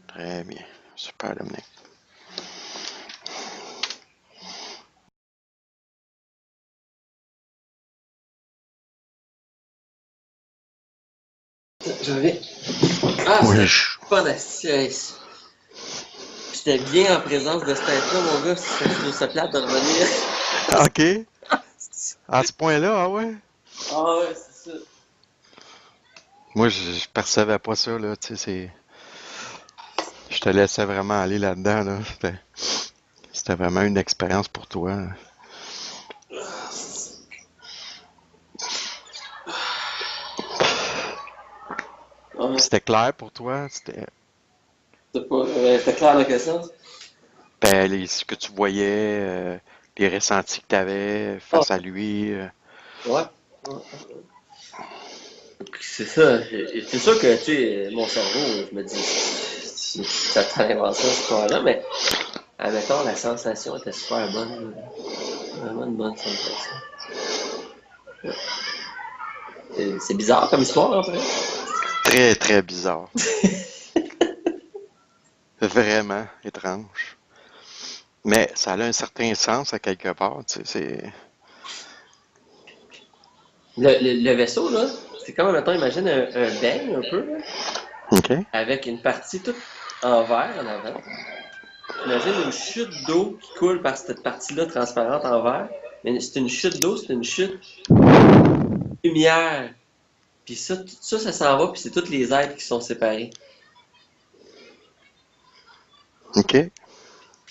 Très bien. Super, Dominique. Je reviens. Ah, Oui, c'était fun, asti. J'étais bien en présence de cet être-là, mon gars. Je trouve ça plate de revenir. OK. À ce point-là, ah ouais? Ah ouais, c'est ça. Moi, je percevais pas ça, là. Tu sais, je te laissais vraiment aller là-dedans, là. C'était C'était vraiment une expérience pour toi. Ouais, C'était clair pour toi? C'était c'était clair dans quel sens? ben, ce que tu voyais, les ressentis que tu avais Ah, face à lui. ouais. Ouais. Puis c'est ça. C'est sûr que, tu sais, mon cerveau, je me dis, ça t'a inventé cette histoire-là, mais admettons, la sensation était super bonne. Vraiment une bonne sensation. C'est bizarre comme histoire, en fait. Très, très bizarre. Vraiment étrange. Mais ça a un certain sens à quelque part. Tu sais, Le vaisseau, là, c'est comme, mettons, imagine un beigne, un peu, là, OK. avec une partie toute en verre en avant. Imagine une chute d'eau qui coule par cette partie-là transparente en verre. Mais c'est une chute d'eau, c'est une chute de lumière. Puis ça, tout ça, ça s'en va, puis c'est tous les êtres qui sont séparés. OK.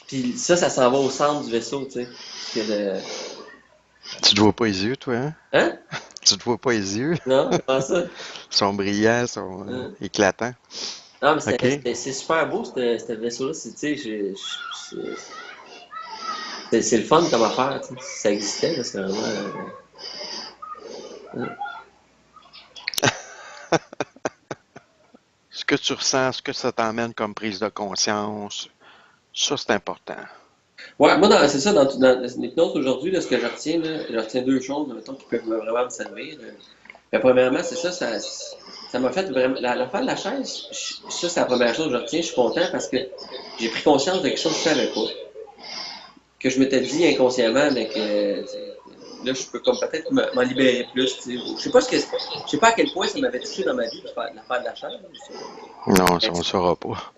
Puis ça s'en va au centre du vaisseau, tu sais. Parce que le... Tu te vois pas les yeux, toi, hein? Hein? Tu te vois pas les yeux? Non? Comment ça? Ils sont brillants, ils sont Hein? éclatants. Non, mais OK. c'est super beau, ce vaisseau-là. Tu sais, c'est le fun comme affaire, tu sais. Si ça existait, là, c'est vraiment... Ce que tu ressens, ce que ça t'emmène comme prise de conscience, ça, c'est important. Ouais, moi, c'est ça, dans l'hypnose aujourd'hui, là, ce que je retiens deux choses, mettons, qui peuvent vraiment me servir. Mais premièrement, c'est ça, ça m'a fait vraiment. L'affaire de la chaise, ça, c'est la première chose que je retiens. Je suis content parce que j'ai pris conscience de quelque chose que je savais pas. Que je m'étais dit inconsciemment, mais que là, je peux comme peut-être m'en libérer plus. Tu sais. Je sais pas à quel point ça m'avait touché dans ma vie, l'affaire de la chaise. Non, ça, Mais on ne saura pas.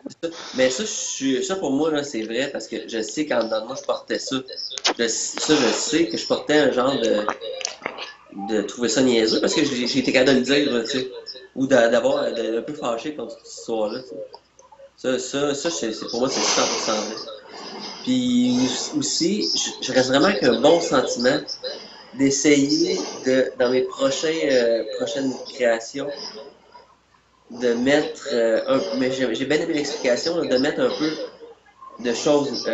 mais ça, ça pour moi, là, c'est vrai parce que je sais qu'en dedans de moi, je portais ça. Je sais que je portais un genre de trouver ça niaiseux parce que j'ai été capable de le dire, là, tu sais. Ou d'avoir un peu fâché contre cette histoire-là. Tu sais. Pour moi, c'est 100% vrai. Puis aussi, je reste vraiment avec un bon sentiment d'essayer dans mes prochaines créations, de mettre mais j'ai bien aimé l'explication, là, de mettre un peu de choses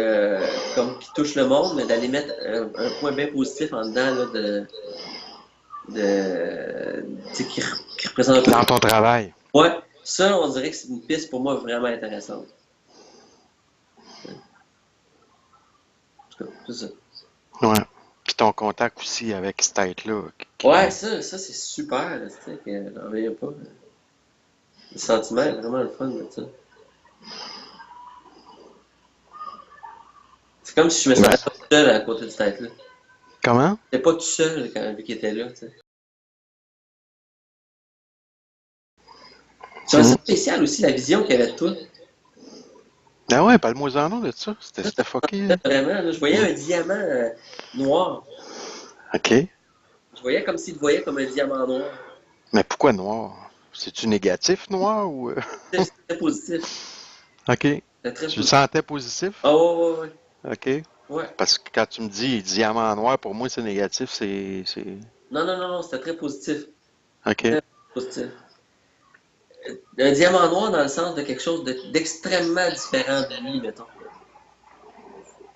comme qui touchent le monde, mais d'aller mettre un point bien positif en dedans là, tu sais, qui représente un peu. Dans ton travail. Ouais, ça, on dirait que c'est une piste pour moi vraiment intéressante. En tout cas, c'est ça. Ouais. Puis ton contact aussi avec cette tête-là. Ouais, ça c'est super, là, tu sais, que j'en reviens pas. Le sentiment est vraiment le fun de ça. C'est comme si je me Ben, sentais pas tout seul à côté de cette tête-là. comment? J'étais pas tout seul vu qu'il était là, tu sais. Je trouvais ça Mhm. spécial aussi, la vision qu'il avait de toi. Ah ouais, parle-moi en de ça. C'était fucké, là. Vraiment, là, je voyais Mhm. un diamant noir. OK. Je voyais comme s'il te voyait comme un diamant noir. Mais pourquoi noir? C'est-tu négatif, noir, ou... C'était très positif. OK. C'était très Tu le positif. sentais positif? Ah ouais, ouais, OK. ouais. Ouais. Parce que quand tu me dis diamant noir, pour moi, c'est négatif, Non, c'était très positif. OK. Très positif. Un diamant noir dans le sens de quelque chose d'extrêmement différent de lui, mettons.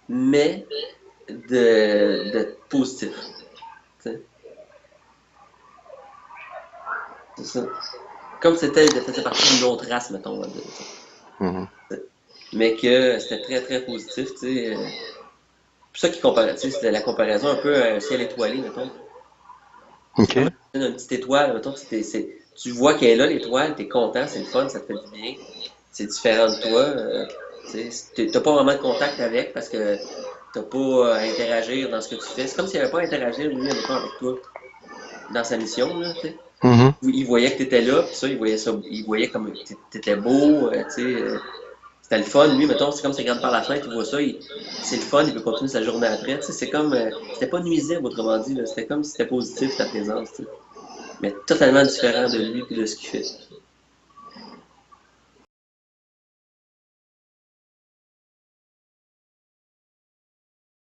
Mais de positif. Tu sais. C'est ça. Comme c'était, il faisait partie d'une autre race, mettons, on va dire. Mhm. Mais que c'était très, très positif, tu sais. C'est pour ça qu'il comparait, tu sais, c'était la comparaison un peu à un ciel étoilé, mettons. C'est comme OK. une petite étoile, mettons, tu vois qu'elle est là, l'étoile, t'es content, c'est le fun, ça te fait du bien. C'est différent de toi. Tu sais, t'as pas vraiment de contact avec parce que t'as pas à interagir dans ce que tu fais. C'est comme s'il n'y avait pas à interagir, lui, mettons, avec toi dans sa mission, là, tu sais. Mhm. Il voyait que t'étais là, puis ça, il voyait comme t'étais beau, tu sais. C'était le fun, lui, mettons, c'est comme s'il regarde par la fenêtre, il voit ça, c'est le fun, il peut continuer sa journée après, tu sais, c'est comme, c'était pas nuisible, autrement dit, là, c'était comme si c'était positif, ta présence, tu sais. Mais totalement différent de lui et de ce qu'il fait.